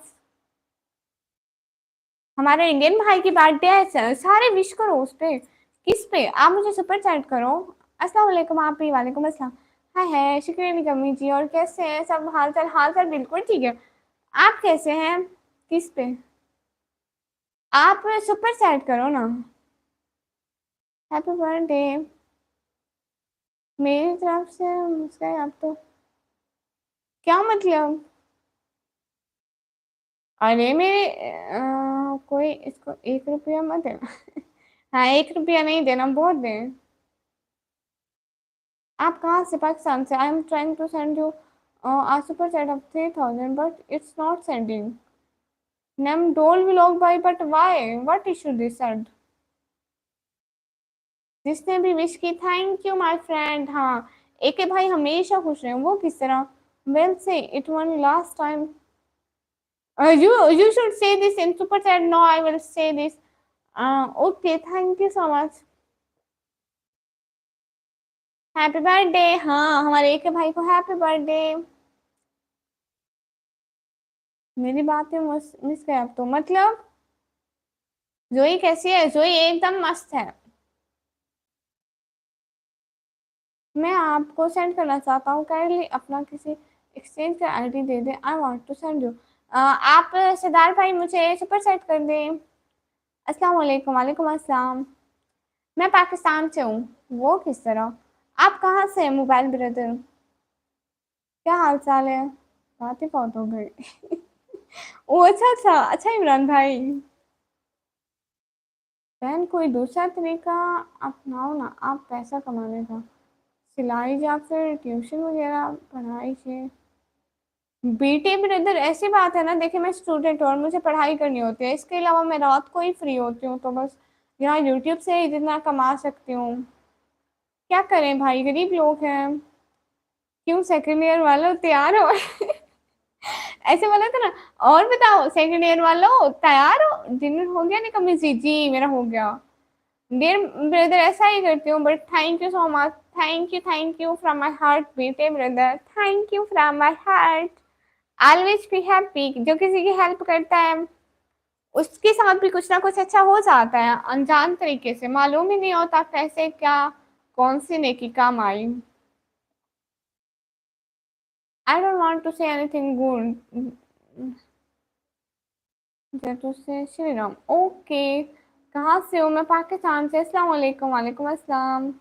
हमारे इंडियन भाई की बर्थडे है, सारे wish करो उस पे। किस पे? आप मुझे सुपर चैट करो। अस्सलाम वालेकुम। आप भी वालेकुम अस्सलाम। हाय है, शुक्रिया निकम्मी जी, और कैसे हैं सब? हाल चाल? हाल चाल बिल्कुल ठीक है। आप कैसे हैं? किस पे? आप सुपर चैट करो ना। हैप्पी बर्थडे मेरी तरफ से मुझसे। आप तो क्या मतलब? अरे मेरे कोई इसको 1 रुपया मत देना। हाँ, 1 रुपया नहीं देना, बहुत दें। आप कहाँ से? पाकिस्तान से। I am trying to send you a super chat of 3,000 but it's not sending. Nem डोल vlog भाई, but why? What issue this said? जिसने भी विश की, थैंक यू माय फ्रेंड। हाँ, एक भाई हमेशा खुश रहे। वो किस तरह? वेल से it one last time. You should say this in super chat. No, I will say this. Okay, thank you so much. Happy birthday. हाँ, हमारे एक भाई को हैप्पी बर्थडे। मेरी बातें मिस गए आप तो, मतलब जोई कैसी है? जोई एकदम मस्त है। मैं आपको सेंड करना चाहता हूँ, काइंडली अपना किसी एक्सचेंज का आईडी दे दें। I want to send you. आप सरदार भाई मुझे सुपर सेट कर दें। अस्सलाम वालेकुम। वालेकुम अस्सलाम। मैं पाकिस्तान से हूँ। वो किस तरह? आप कहाँ से हैं मोबाइल ब्रदर? क्या हाल चाल है? बात ही बहुत हो गई। ओ अच्छा अच्छा अच्छा, इमरान भाई। बहन, कोई दूसरा तरीका अपनाओ ना आप पैसा कमाने का। सिलाई या फिर ट्यूशन वगैरह पढ़ाई से। बीटे ब्रदर, ऐसी बात है ना, देखिए मैं स्टूडेंट हूँ और मुझे पढ़ाई करनी होती है, इसके अलावा मैं रात को ही फ्री होती हूँ, तो बस यहाँ यूट्यूब से ही जितना कमा सकती हूँ। क्या करें भाई, गरीब लोग हैं। क्यों सेकंड ईयर वालों तैयार हो? ऐसे बोला था ना। और बताओ सेकंड ईयर वालों तैयार हो? डिनर हो गया? नहीं कभी? जी जी, मेरा हो गया। डियर ब्रदर, ऐसा ही करती हूँ, but thank you so much. Thank you from my heart बेटे brother, thank you from my heart. Always be happy. जो किसी की हेल्प करता है उसके साथ भी कुछ ना कुछ अच्छा हो जाता है, अनजान तरीके से, मालूम ही नहीं होता कैसे क्या कौन सी नेकी काम आई। I don't want to say anything good. जैसे से श्री राम। ओके, कहाँ से हो? मैं पाकिस्तान से। अस्सलाम वालेकुम। वालेकुम अस्सलाम।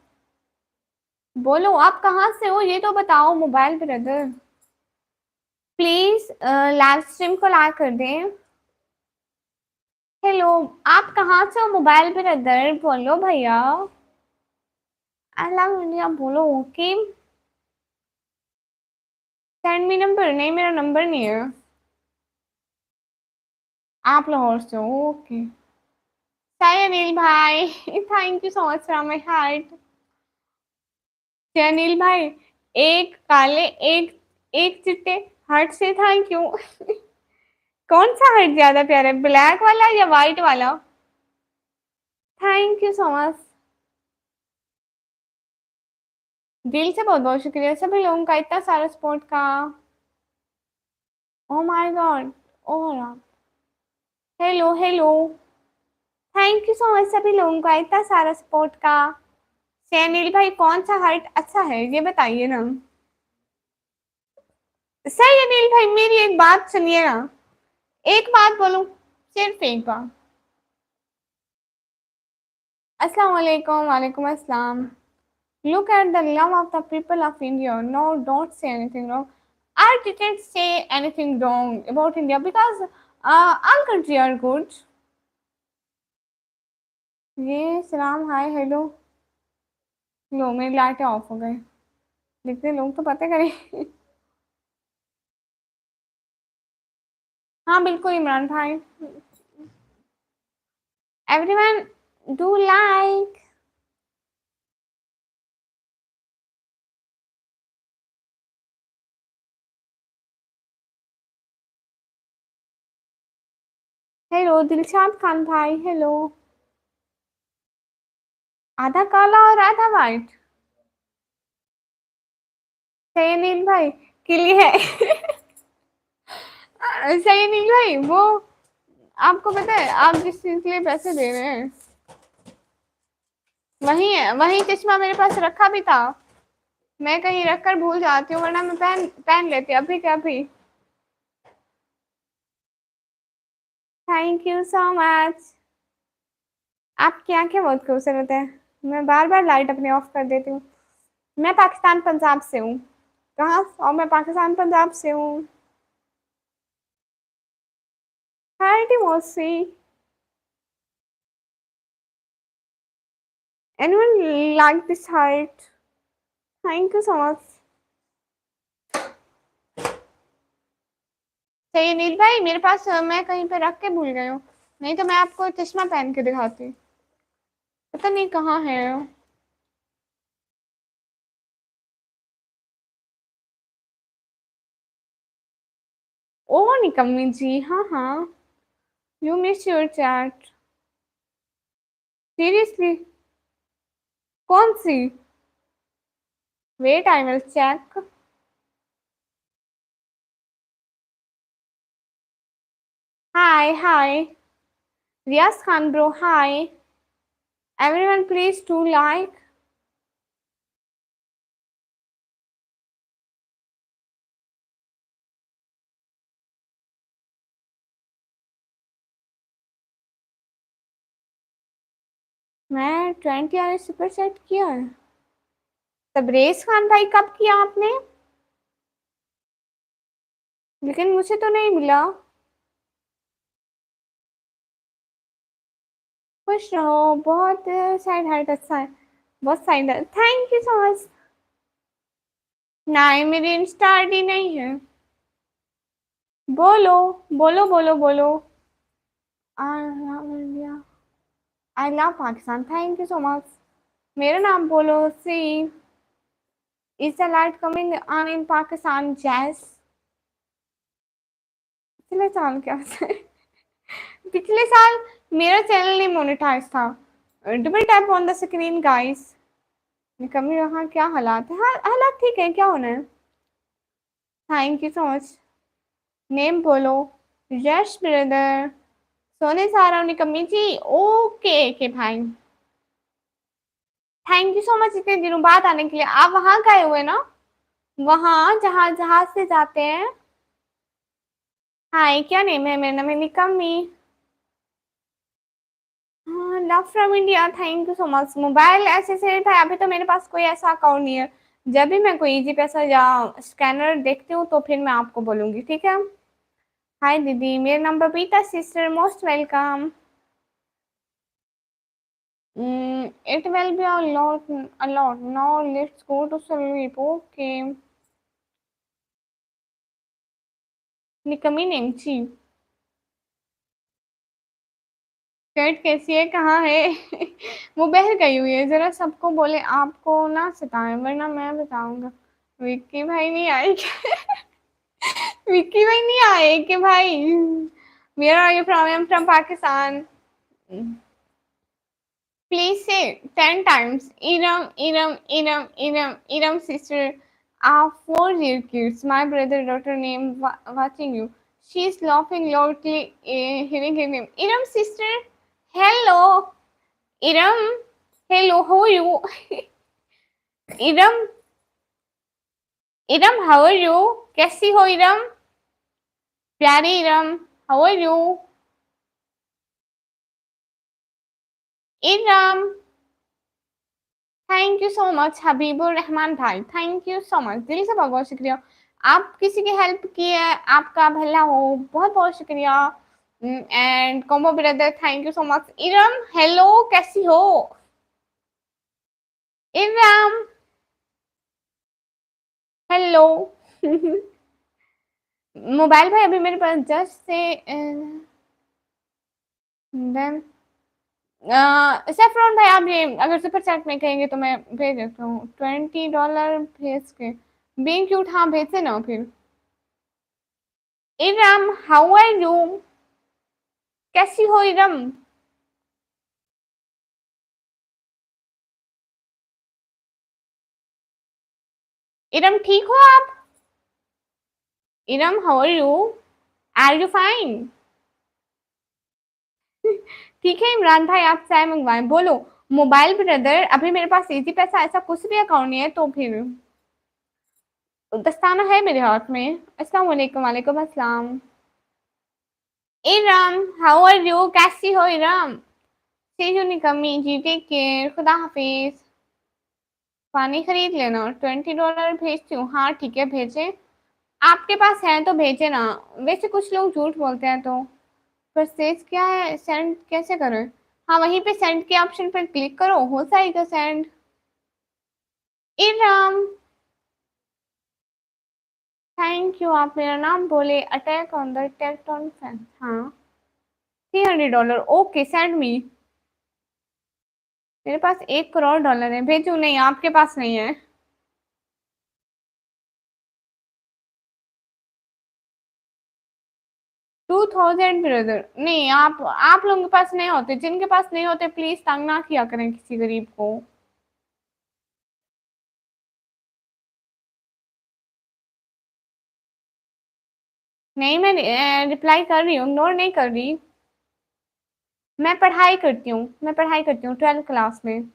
बोलो आप कहाँ से हो, ये तो बताओ mobile brother. Please live stream को लाइक कर दें। हेलो, आप कहाँ से हो मोबाइल ब्रदर? बोलो भैया। अल्लाह इंडिया बोलो। Okay, send me number. नहीं, मेरा नंबर नहीं है। आप लाहौर से हो? ओके। साय अनिल भाई, thank you so much from my heart. Anil भाई, एक काले एक एक चिट्टे हार्ट से थैंक यू। कौन सा हर्ट ज्यादा प्यारा है, ब्लैक वाला या व्हाइट वाला? Thank you so much. दिल से बहुत बहुत शुक्रिया सभी लोगों का, इतना सारा सपोर्ट का। Oh my God. Oh, hello hello. Thank you so much सभी लोगों का, इतना सारा सपोर्ट का। सैनिल भाई कौन सा हार्ट अच्छा है ये बताइए ना। सही अनिल भाई, मेरी एक बात सुनिएगा। एक बात बोलूं, सिर्फ एक बात। अस्सलाम वालेकुम। वालेकुम अस्सलाम। Look at the love of the people of India. No, don't say anything wrong. I didn't say anything wrong about India because all countries are good. ये सलाम हाय हेलो। लो मेरी लाइटें ऑफ हो गई, देखते लोग तो पता करें। हाँ बिल्कुल इमरान भाई। Everyone do like। Hello Dilshad Khan भाई हेलो। आधा काला और आधा वाइट। सही नील भाई के लिए है। सही नील भाई वो, आपको पता है आप जिस चीज के लिए पैसे दे रहे हैं वही है, वही चश्मा मेरे पास रखा भी था। मैं कहीं रख कर भूल जाती हूँ, वरना मैं पहन पहन लेती अभी के अभी। Thank you so much. आपकी आंखें बहुत खूबसूरत है। मैं बार बार लाइट अपनी ऑफ कर देती हूँ। मैं पाकिस्तान पंजाब से हूँ। कहाँ? और मैं पाकिस्तान पंजाब से हूँ। हाय मौसी। Anyone like this height? Thank you so much. सही नील भाई मेरे पास, मैं कहीं पे रख के भूल गई हूँ, नहीं तो मैं आपको चश्मा पहन के दिखाती। पता नहीं कहाँ है। ओ निकम्मी जी, हाँ हाँ। You miss your chat. Seriously? कौन सी? Wait I will check. Hi hi. Riyaz Khan bro hi. Everyone please to like. मैं 20 आवर सुपर सेट किया है। तबरेज खान भाई कब किया आपने? लेकिन मुझे तो नहीं मिला। खुश रहो, बहुत साइड हार्ट अच्छा है। बहुत side, thank you so much. नहीं मेरी इंस्टा आईडी नहीं है। बोलो बोलो बोलो बोलो। I love India. I love Pakistan, thank you so much. मेरा नाम बोलो। See is the light coming on in Pakistan? जैस पिछले साल क्या से? पिछले साल मेरा चैनल नहीं मोनेटाइज था। Double tap on the screen guys. कमी वहाँ क्या हालात है? हाँ हालात ठीक है, क्या होना है। Thank you so much. Name बोलो। यश ब्रदर। सोने सारा निकम्मी जी। ओके के भाई, थैंक यू सो मच इतने दिनों बाद आने के लिए। आप वहां गए हुए ना, वहां जहाँ जहाज से जाते हैं। हाय क्या नेम है? मेरा नाम है निकम्मी। हाँ love from India, thank you so much. Mobile accessories है, अभी तो मेरे पास कोई ऐसा अकाउंट नहीं है। जब भी मैं कोई इजी पैसा या स्कैनर देखती हूँ तो फिर मैं आपको बोलूंगी, ठीक है। हाय दीदी, मेरा नाम Babita sister, most welcome. It will be a lot, a lot. Now let's go to sleep. Okay. निकमी नेमची। शर्ट कैसी है, कहाँ है? वो बहर गई हुई है, जरा सबको बोले आपको ना सताएं वरना मैं बताऊंगा। विक्की भाई नहीं आए क्या? विक्की भाई नहीं आए कि भाई? Where are you from? I'm from Pakistan. Please say 10 times. Iram, Iram, Iram, Iram, Iram, sister. Our 4 year kids. My brother, daughter name watching you. She's laughing loudly, hearing her name. Iram, sister. Hello. Iram. Hello, how are you? Iram. Iram, how are you? कैसी हो इरम? प्यारी Iram, how are you? Iram, thank you so much Habibur Rahman भाई, thank you so much, दिल से बहुत बहुत शुक्रिया। आप किसी की हेल्प की है, आपका भला हो, बहुत बहुत शुक्रिया। And combo brother, thank you so much. Iram, hello, कैसी हो? इरम, हेलो। मोबाइल भाई अभी मेरे पास जस्ट से देन सैफरॉन भाई, आप ये अगर सुपर चैट में कहेंगे तो मैं भेज देता हूँ, $20 भेज के। बीन क्यूट, हाँ भेजते ना फिर। Iram, how are you? कैसी हो इरम? इरम, ठीक हो आप? Iram, how are you? Are you fine? ठीक है इमरान भाई, आप चाय मंगवाएं, बोलो। मोबाइल ब्रदर, अभी मेरे पास इजी पैसा ऐसा कुछ भी अकाउंट नहीं है, तो फिर दस्ताना है मेरे हाथ में। अस्सलाम वालेकुम। वालेकुम अस्सलाम। Iram, how are you? कैसी हो इरम? सी यू निकम्मी जी, टेक केयर, खुदा हाफिज। पानी खरीद लेना, $20 भेजती हूँ। हाँ ठीक है, भेजे। आपके पास है तो भेजे ना। वैसे कुछ लोग झूठ बोलते हैं, तो प्रोसेस क्या है, सेंड कैसे करें? हाँ, वहीं पे सेंड के ऑप्शन पर क्लिक करो, हो जाएगा सेंड। इरम, थैंक यू, आप मेरा नाम बोले। अटैक ऑन द टेक्टोन फैन, हाँ। $300, ओके सेंड मी। मेरे पास $1 करोड़ है, भेजू? नहीं, आपके पास नहीं है। 2000 ब्रदर, नहीं, आप लोगों के पास नहीं होते। जिनके पास नहीं होते प्लीज तंग ना किया करें किसी गरीब को। नहीं, मैं रिप्लाई कर रही हूँ, इग्नोर नहीं कर रही। मैं पढ़ाई करती हूँ 12th क्लास में।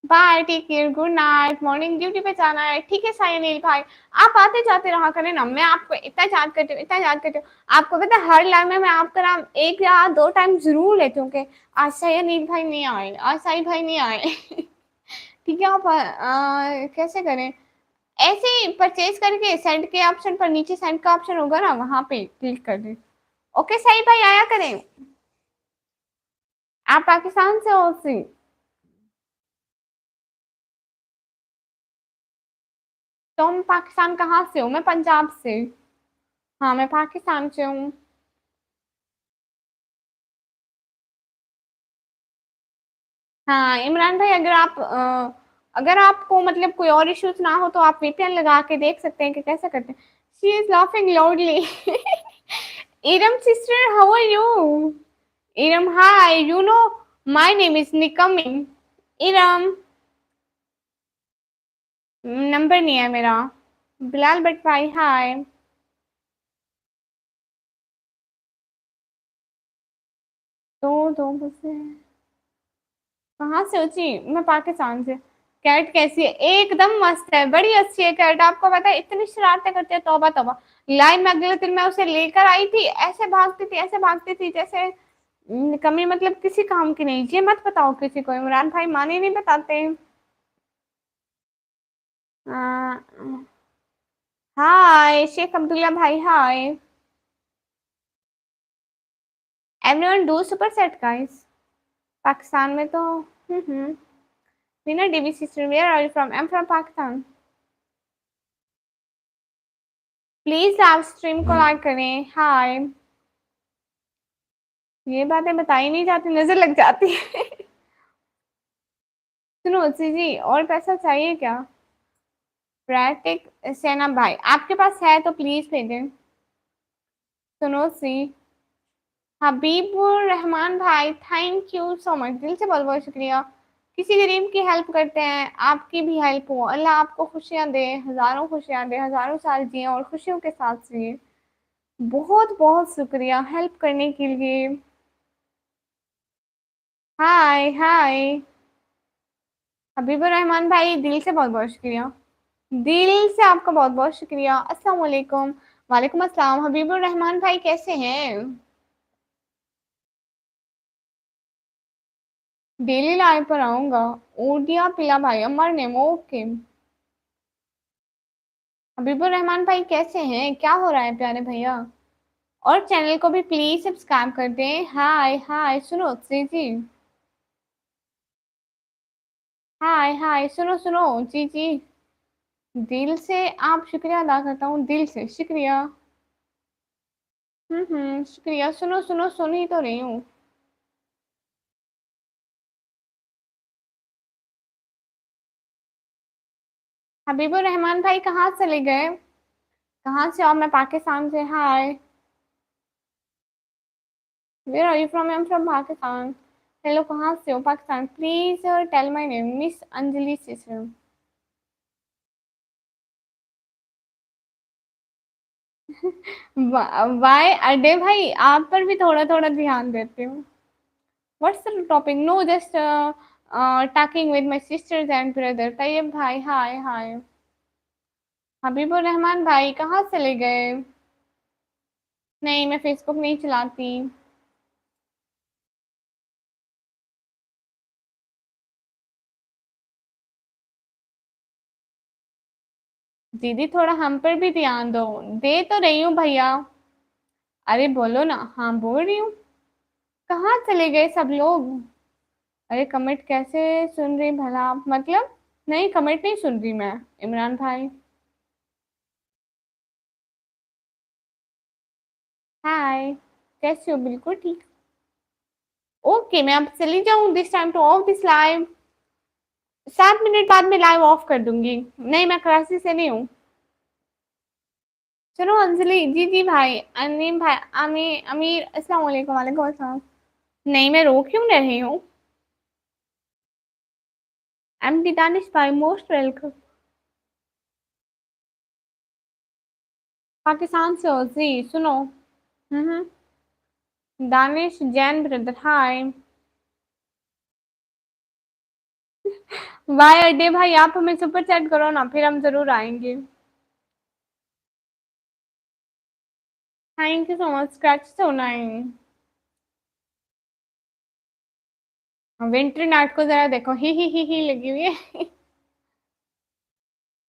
Bye, take care, good night, morning duty पे जाना है। ठीक है सायनील भाई, आप आते जाते रहा करें ना, मैं आपको इतना याद करती हूँ, इतना याद करती हूँ। आपको पता है हर लाइव में मैं आपका नाम एक या दो टाइम जरूर लेती हूँ कि आज सायनील भाई नहीं आए, आज साई भाई नहीं आए। ठीक है, आप कैसे करें? ऐसे ही परचेज करके सेंड के ऑप्शन पर, नीचे सेंड का ऑप्शन होगा ना, वहां पे क्लिक कर दें। ओके साई भाई, आया करें। आप पाकिस्तान से हो सी? तुम पाकिस्तान कहाँ से हो? मैं पंजाब से। हाँ, मैं पाकिस्तान से हूँ। हाँ इमरान भाई, अगर आपको मतलब कोई और इश्यूज ना हो तो आप वीपीएन लगा के देख सकते हैं कि कैसे करते हैं। She is laughing loudly. Iram sister, how are you? Iram, hi, you know my name is निकमिंग। इरम, नंबर नहीं है मेरा। बिलाल भट्ट भाई, हाय। दो मुझसे। कहाँ से हो जी? मैं पाकिस्तान से। कैट कैसी है? एकदम मस्त है, बड़ी अच्छी है कैट। आपको पता है इतनी शरारतें करती है, तौबा तौबा। लाइन में अगले दिन मैं उसे लेकर आई थी, ऐसे भागती थी, ऐसे भागती थी जैसे कमी, मतलब किसी काम की नहीं। ये मत बताओ किसी को, इमरान भाई माने नहीं बताते। हाय शेख अब्दुल्ला भाई, hi. Everyone do super set guys. Pakistan में तो Meena DB sister, where are you from? I am from Pakistan. Please live stream को लाइक करें, हाय। ये बातें बताई नहीं जाती, नजर लग जाती है। सुनो जी जी, और पैसा चाहिए क्या? प्रैटिक सेना भाई, आपके पास है तो प्लीज भेजें। सुनो सी, हबीबुर रहमान भाई, थैंक यू सो मच, दिल से बहुत बहुत शुक्रिया। किसी गरीब की हेल्प करते हैं, आपकी भी हेल्प हो, अल्लाह आपको खुशियां दे, हजारों खुशियां दे, हजारों साल जिए और खुशियों के साथ जिए। बहुत बहुत शुक्रिया हेल्प करने के लिए। हाय हाय हबीबुर रहमान भाई, दिल से बहुत बहुत शुक्रिया, दिल से आपका बहुत बहुत शुक्रिया। अस्सलाम वालेकुम। वालेकुम अस्सलाम। हबीबुर रहमान भाई कैसे हैं? डेली लाइव पर आऊंगा। ऊर्दिया पिला भाई, अमर नेम, ओके। हबीबुर रहमान भाई कैसे हैं, क्या हो रहा है प्यारे भैया? और चैनल को भी प्लीज सब्सक्राइब कर दें। हाय हाय सुनो जी जी, हाय हाय सुनो सुनो जी जी, दिल से आप शुक्रिया अदा करता हूँ, दिल से शुक्रिया। शुक्रिया। सुनो सुनो, सुन ही तो रही हूँ। हबीबुर रहमान भाई कहाँ चले गए? कहाँ से? और मैं पाकिस्तान से। Hi, where are you from? I am from Pakistan. Hello, कहाँ से हो? Pakistan. Please tell my name, miss Anjali sister. वाई अड्डे भाई, आप पर भी थोड़ा थोड़ा ध्यान देती हूँ। What's the topic? No, just talking with my sisters and brother. Tayyab भाई, हाय हाय। हबीबुर रहमान भाई कहाँ चले गए? नहीं, मैं फेसबुक नहीं चलाती। दीदी थोड़ा हम पर भी ध्यान दो। दे तो रही हूँ भैया। अरे बोलो ना। हाँ बोल रही हूँ। कहाँ चले गए सब लोग? अरे कमेंट कैसे सुन रही भला आप, मतलब? नहीं, कमेंट नहीं सुन रही मैं, इमरान भाई। हाय, कैसे हो? बिल्कुल ठीक। ओके, मैं अब चली जाऊँ, this time two of this live. 7 minute बाद में लाइव ऑफ कर दूंगी। नहीं, मैं कराची से नहीं हूँ। चलो अंजलि जी जी भाई, अनीम भाई, अमीर, अस्सलाम वालेकुम। वालेकुम अस्सलाम। नहीं, मैं रो क्यों रही हूँ? एम डी दानिश भाई, मोस्ट वेलकम। पाकिस्तान से हो जी, सुनो। हम्म। दानिश जैन ब्रदर, हाय। वाई अड्डे भाई, आप हमें सुपर चैट करो ना, फिर हम जरूर आएंगे। Thank you so much. Scratch से होना है। विंटर नाइट को जरा देखो, ही लगी हुई है।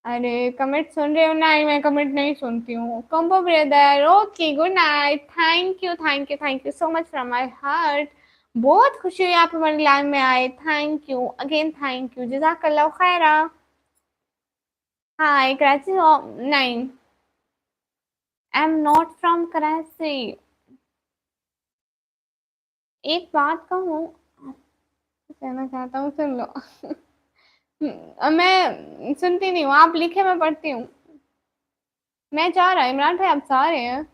अरे कमेंट सुन रहे हो? नहीं, मैं कमेंट नहीं सुनती हूँ। कम्बो brother, okay, good night. Thank you thank you thank you so much from my heart. बहुत खुशी हुई आप हमारी लाइव में आए। Thank you again, thank you, जज़ाकल्लाह खैरा। हाय कराची हो? नहीं, I am not from Karachi. एक बात कहूँ, कहना चाहता हूँ, सुन लो। मैं सुनती नहीं हूँ, आप लिखे मैं पढ़ती हूँ। मैं जा रहा, इमरान भाई आप जा रहे हैं?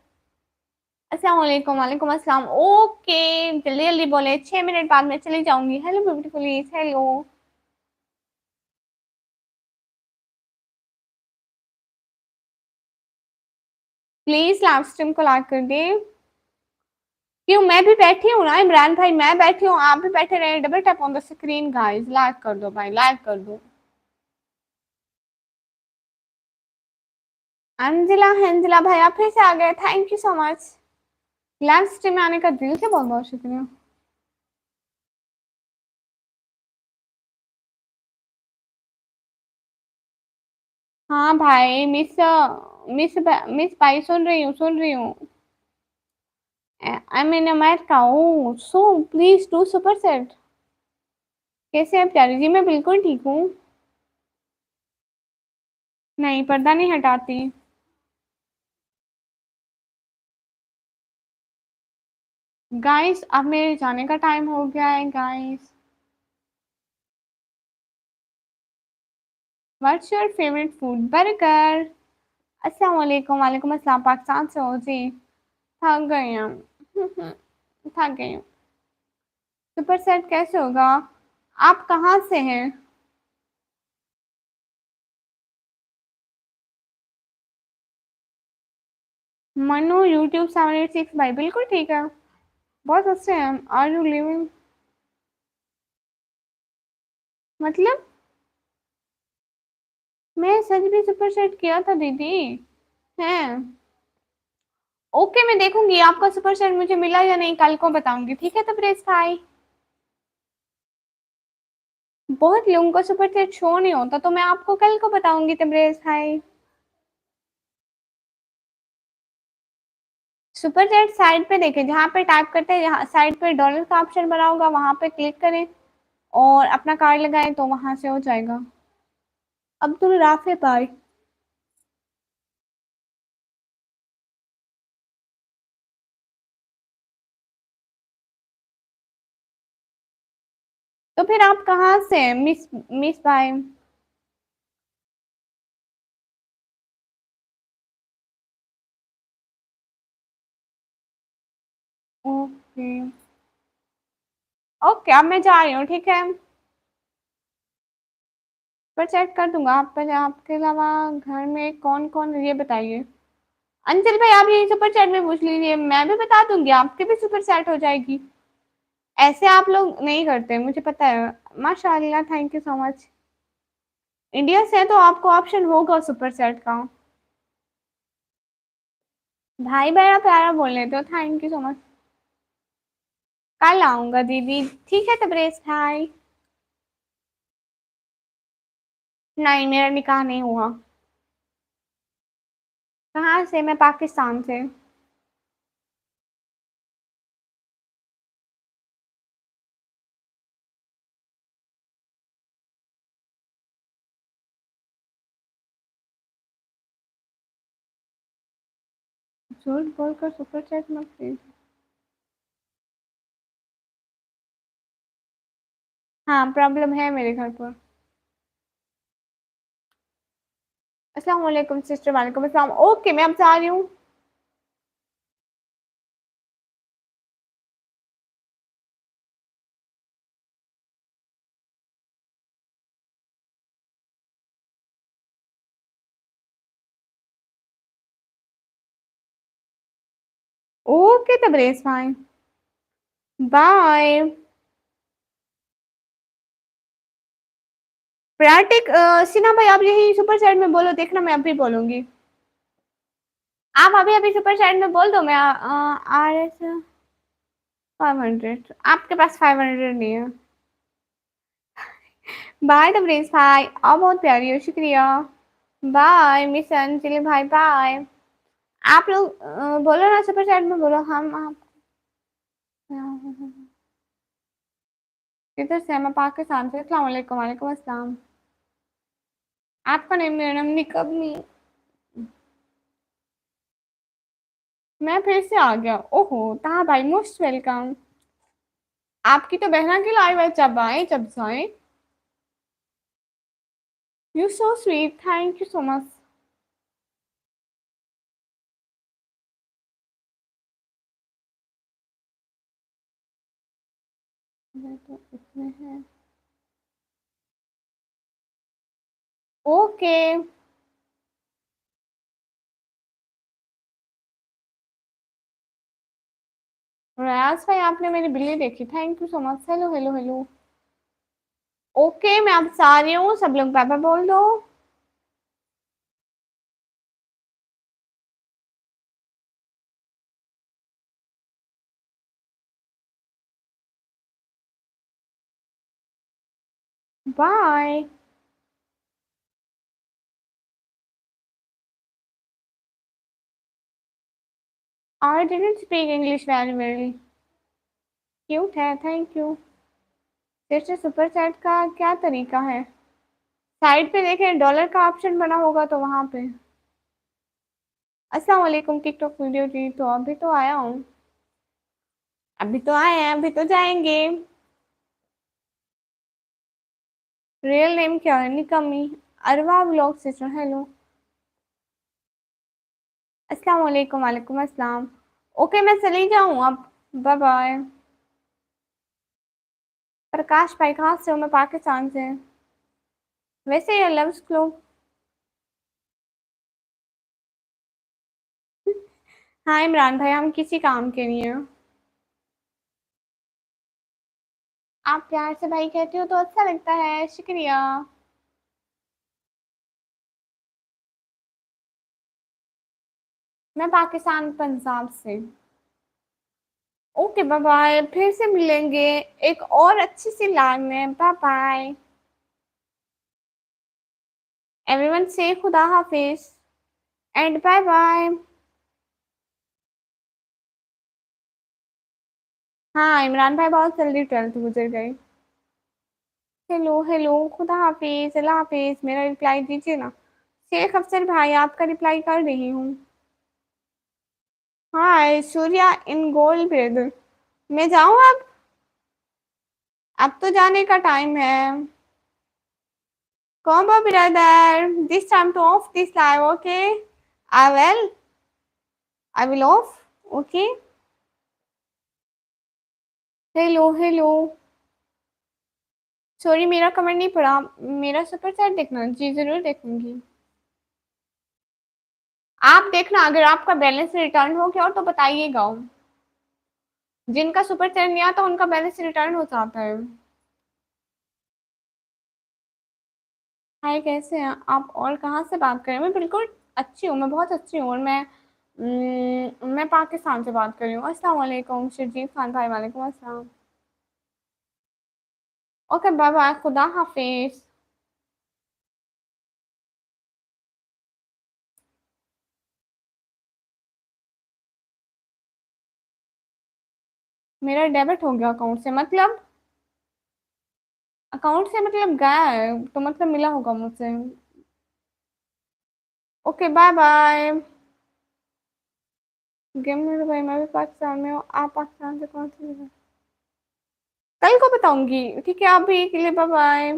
अस्सलाम वालेकुम। वालेकुम अस्सलाम, ओके। जल्दी जल्दी बोले, 6 मिनट बाद मैं चली जाऊंगी। Hello beautifully, hello. Please live stream को लाइक कर दे। क्यों, मैं भी बैठी हूँ ना इमरान भाई, मैं बैठी हूँ, आप भी बैठे रहे। Double tap on the screen guys, like कर दो भाई, लाइक कर दो। अंजिला हंजिला भाई, आप फिर से आ गए, thank you so much. Live stream में आने का दिल से बहुत बहुत शुक्रिया। हाँ भाई, मिस मिस भाई, सुन रही हूँ, सुन रही हूँ। I am in America, oh so please do super set. कैसे हैं प्यारी जी? मैं बिल्कुल ठीक हूँ। नहीं, पर्दा नहीं हटाती। गाइस, अब मेरे जाने का टाइम हो गया है guys. What's your favourite food? Burger. अस्सलाम वालेकुम। वालेकुम अस्सलाम, पाकिस्तान से हो जी। थक गई हम। थक गई हूँ। सुपर सेट कैसे होगा? आप कहाँ से हैं? मनु यूट्यूब 786 भाई, बिल्कुल ठीक है। बहुत अच्छे हैं। Are you living? मतलब मैं सच भी सुपर सेट किया था दीदी। है। ओके, मैं देखूंगी आपका सुपर सेट मुझे मिला या नहीं, कल को बताऊंगी, ठीक है तबरेज भाई। बहुत लोगों का सुपर सेट शो नहीं होता, तो मैं आपको कल को बताऊंगी तबरेज भाई। सुपर चैट साइड पे देखें, जहाँ पे टाइप करते हैं, यहाँ साइड पे डॉलर का ऑप्शन बना होगा, वहां पे क्लिक करें और अपना कार्ड लगाएं तो वहां से हो जाएगा। अब्दुल राफे भाई। तो फिर आप कहाँ से हैं मिस? मिस भाई। ओके। ओके, अब मैं जा रही हूँ, ठीक है। पर चेक कर दूंगा। आप पहले, आपके अलावा घर में कौन कौन है ये बताइए। अंजल भाई, आप यही सुपर चैट में पूछ लीजिए, मैं भी बता दूंगी, आपकी भी सुपर चैट हो जाएगी। ऐसे आप लोग नहीं करते, मुझे पता है। माशाल्लाह, thank you so much. India से है तो आपको ऑप्शन होगा सुपर सेट का। भाई बड़ा प्यारा बोल रहे हो, थैंक यू सो मच। कल आऊंगा दीदी, ठीक है तबरेज भाई। नहीं, मेरा निकाह नहीं हुआ। कहाँ से? मैं पाकिस्तान से। झूठ बोलकर सुपर चैट मत प्लीज। हाँ, प्रॉब्लम है मेरे घर पर। अस्सलाम वालेकुम सिस्टर, वालेकुम अस्सलाम। ओके, मैं अब जा रही हूँ। ओके तबरेज भाई, बाय। प्राटिक सिन्हा भाई, आप यही सुपर चैट में बोलो, देखना मैं अभी बोलूंगी। आप अभी अभी सुपर चैट में बोल दो, मैं आर एस 500। आपके पास 500 नहीं है। बाय तबरेज भाई, आप बहुत प्यारी हो, शुक्रिया। बाय मिस अंजलि भाई, बाय। आप लोग बोलो ना सुपर चैट में बोलो, हम आप। किधर से? मैं पाकिस्तान से। अस्सलाम वालेकुम, वालेकुम अस्सलाम। आपका नेम, मेरा नाम निकब नहीं। मैं फिर से आ गया, ओहो ताहा भाई, मोस्ट वेलकम। आपकी तो बहना की लाइव है, जब आए जब जाए। You so sweet, thank you so much. तो इसमें है। ओके। रयाज भाई, आपने मेरी बिल्ली देखी, thank you so much. Hello hello hello. Okay, मैं अब आ रही हूँ, सब लोग बाय बाय बोल दो। Bye. I didn't speak English very well. Cute है, थैंक यू। जैसे सुपर चैट का क्या तरीका है? साइड पे देखें, डॉलर का ऑप्शन बना होगा तो वहां पे। अस्सलाम वालेकुम टिकटॉक वीडियो जी, तो अभी तो आया हूँ। अभी तो आए हैं, अभी तो जाएंगे। रियल नेम क्या है? निकम्मी। अरवा व्लॉग सिस्टर, हेलो। अस्सलाम वालेकुम, वालेकुम अस्सलाम। ओके मैं चली जाऊँ अब। Bye bye. प्रकाश भाई कहाँ से हो? मैं पाकिस्तान से। वैसे ये लव्स क्लब। हाँ इमरान भाई, हम किसी काम के नहीं हैं। आप प्यार से भाई कहते हो तो अच्छा लगता है, शुक्रिया। मैं पाकिस्तान पंजाब से। ओके बाय बाय, फिर से मिलेंगे एक और अच्छी सी लाइन में। Bye bye. एवरीवन से खुदा हाफिज एंड बाय बाय। हाँ इमरान भाई बहुत जल्दी 12th गुजर गई। हेलो हेलो, खुदा हाफिज, अल्लाह हाफिज, मेरा रिप्लाई दीजिए ना। शेख अफसर भाई आपका रिप्लाई कर रही हूँ। हाय सूर्या इन गोल्ड ब्रदर। मैं जाऊँ अब तो जाने का टाइम है। Combo brother, this time two of this live, okay. I will I will of. Okay. Hello hello. Sorry मेरा कमेंट नहीं पड़ा। मेरा सुपर चैट देखना जी, जरूर देखूंगी। आप देखना, अगर आपका बैलेंस रिटर्न हो गया हो तो बताइएगा। जिनका सुपर चैट नहीं आता उनका बैलेंस रिटर्न हो जाता है। हाय कैसे हैं आप और कहाँ से बात कर रहे हैं? मैं बिल्कुल अच्छी हूँ, मैं बहुत अच्छी हूँ। और मैं पाकिस्तान से बात कर रही हूँ। अस्सलाम वालेकुम शर्जीफ खान भाई, वालेकुम अस्सलाम। ओके बाय बाय, खुदा हाफिज। मेरा डेबिट हो गया अकाउंट से मतलब? अकाउंट से मतलब गया है तो मतलब मिला होगा मुझसे। Okay bye bye. गेम में तो भाई मैं भी पाकिस्तान में हूँ, आप पाकिस्तान से कौन से? कल को बताऊंगी, ठीक है? आप भी के लिए बाय बाय।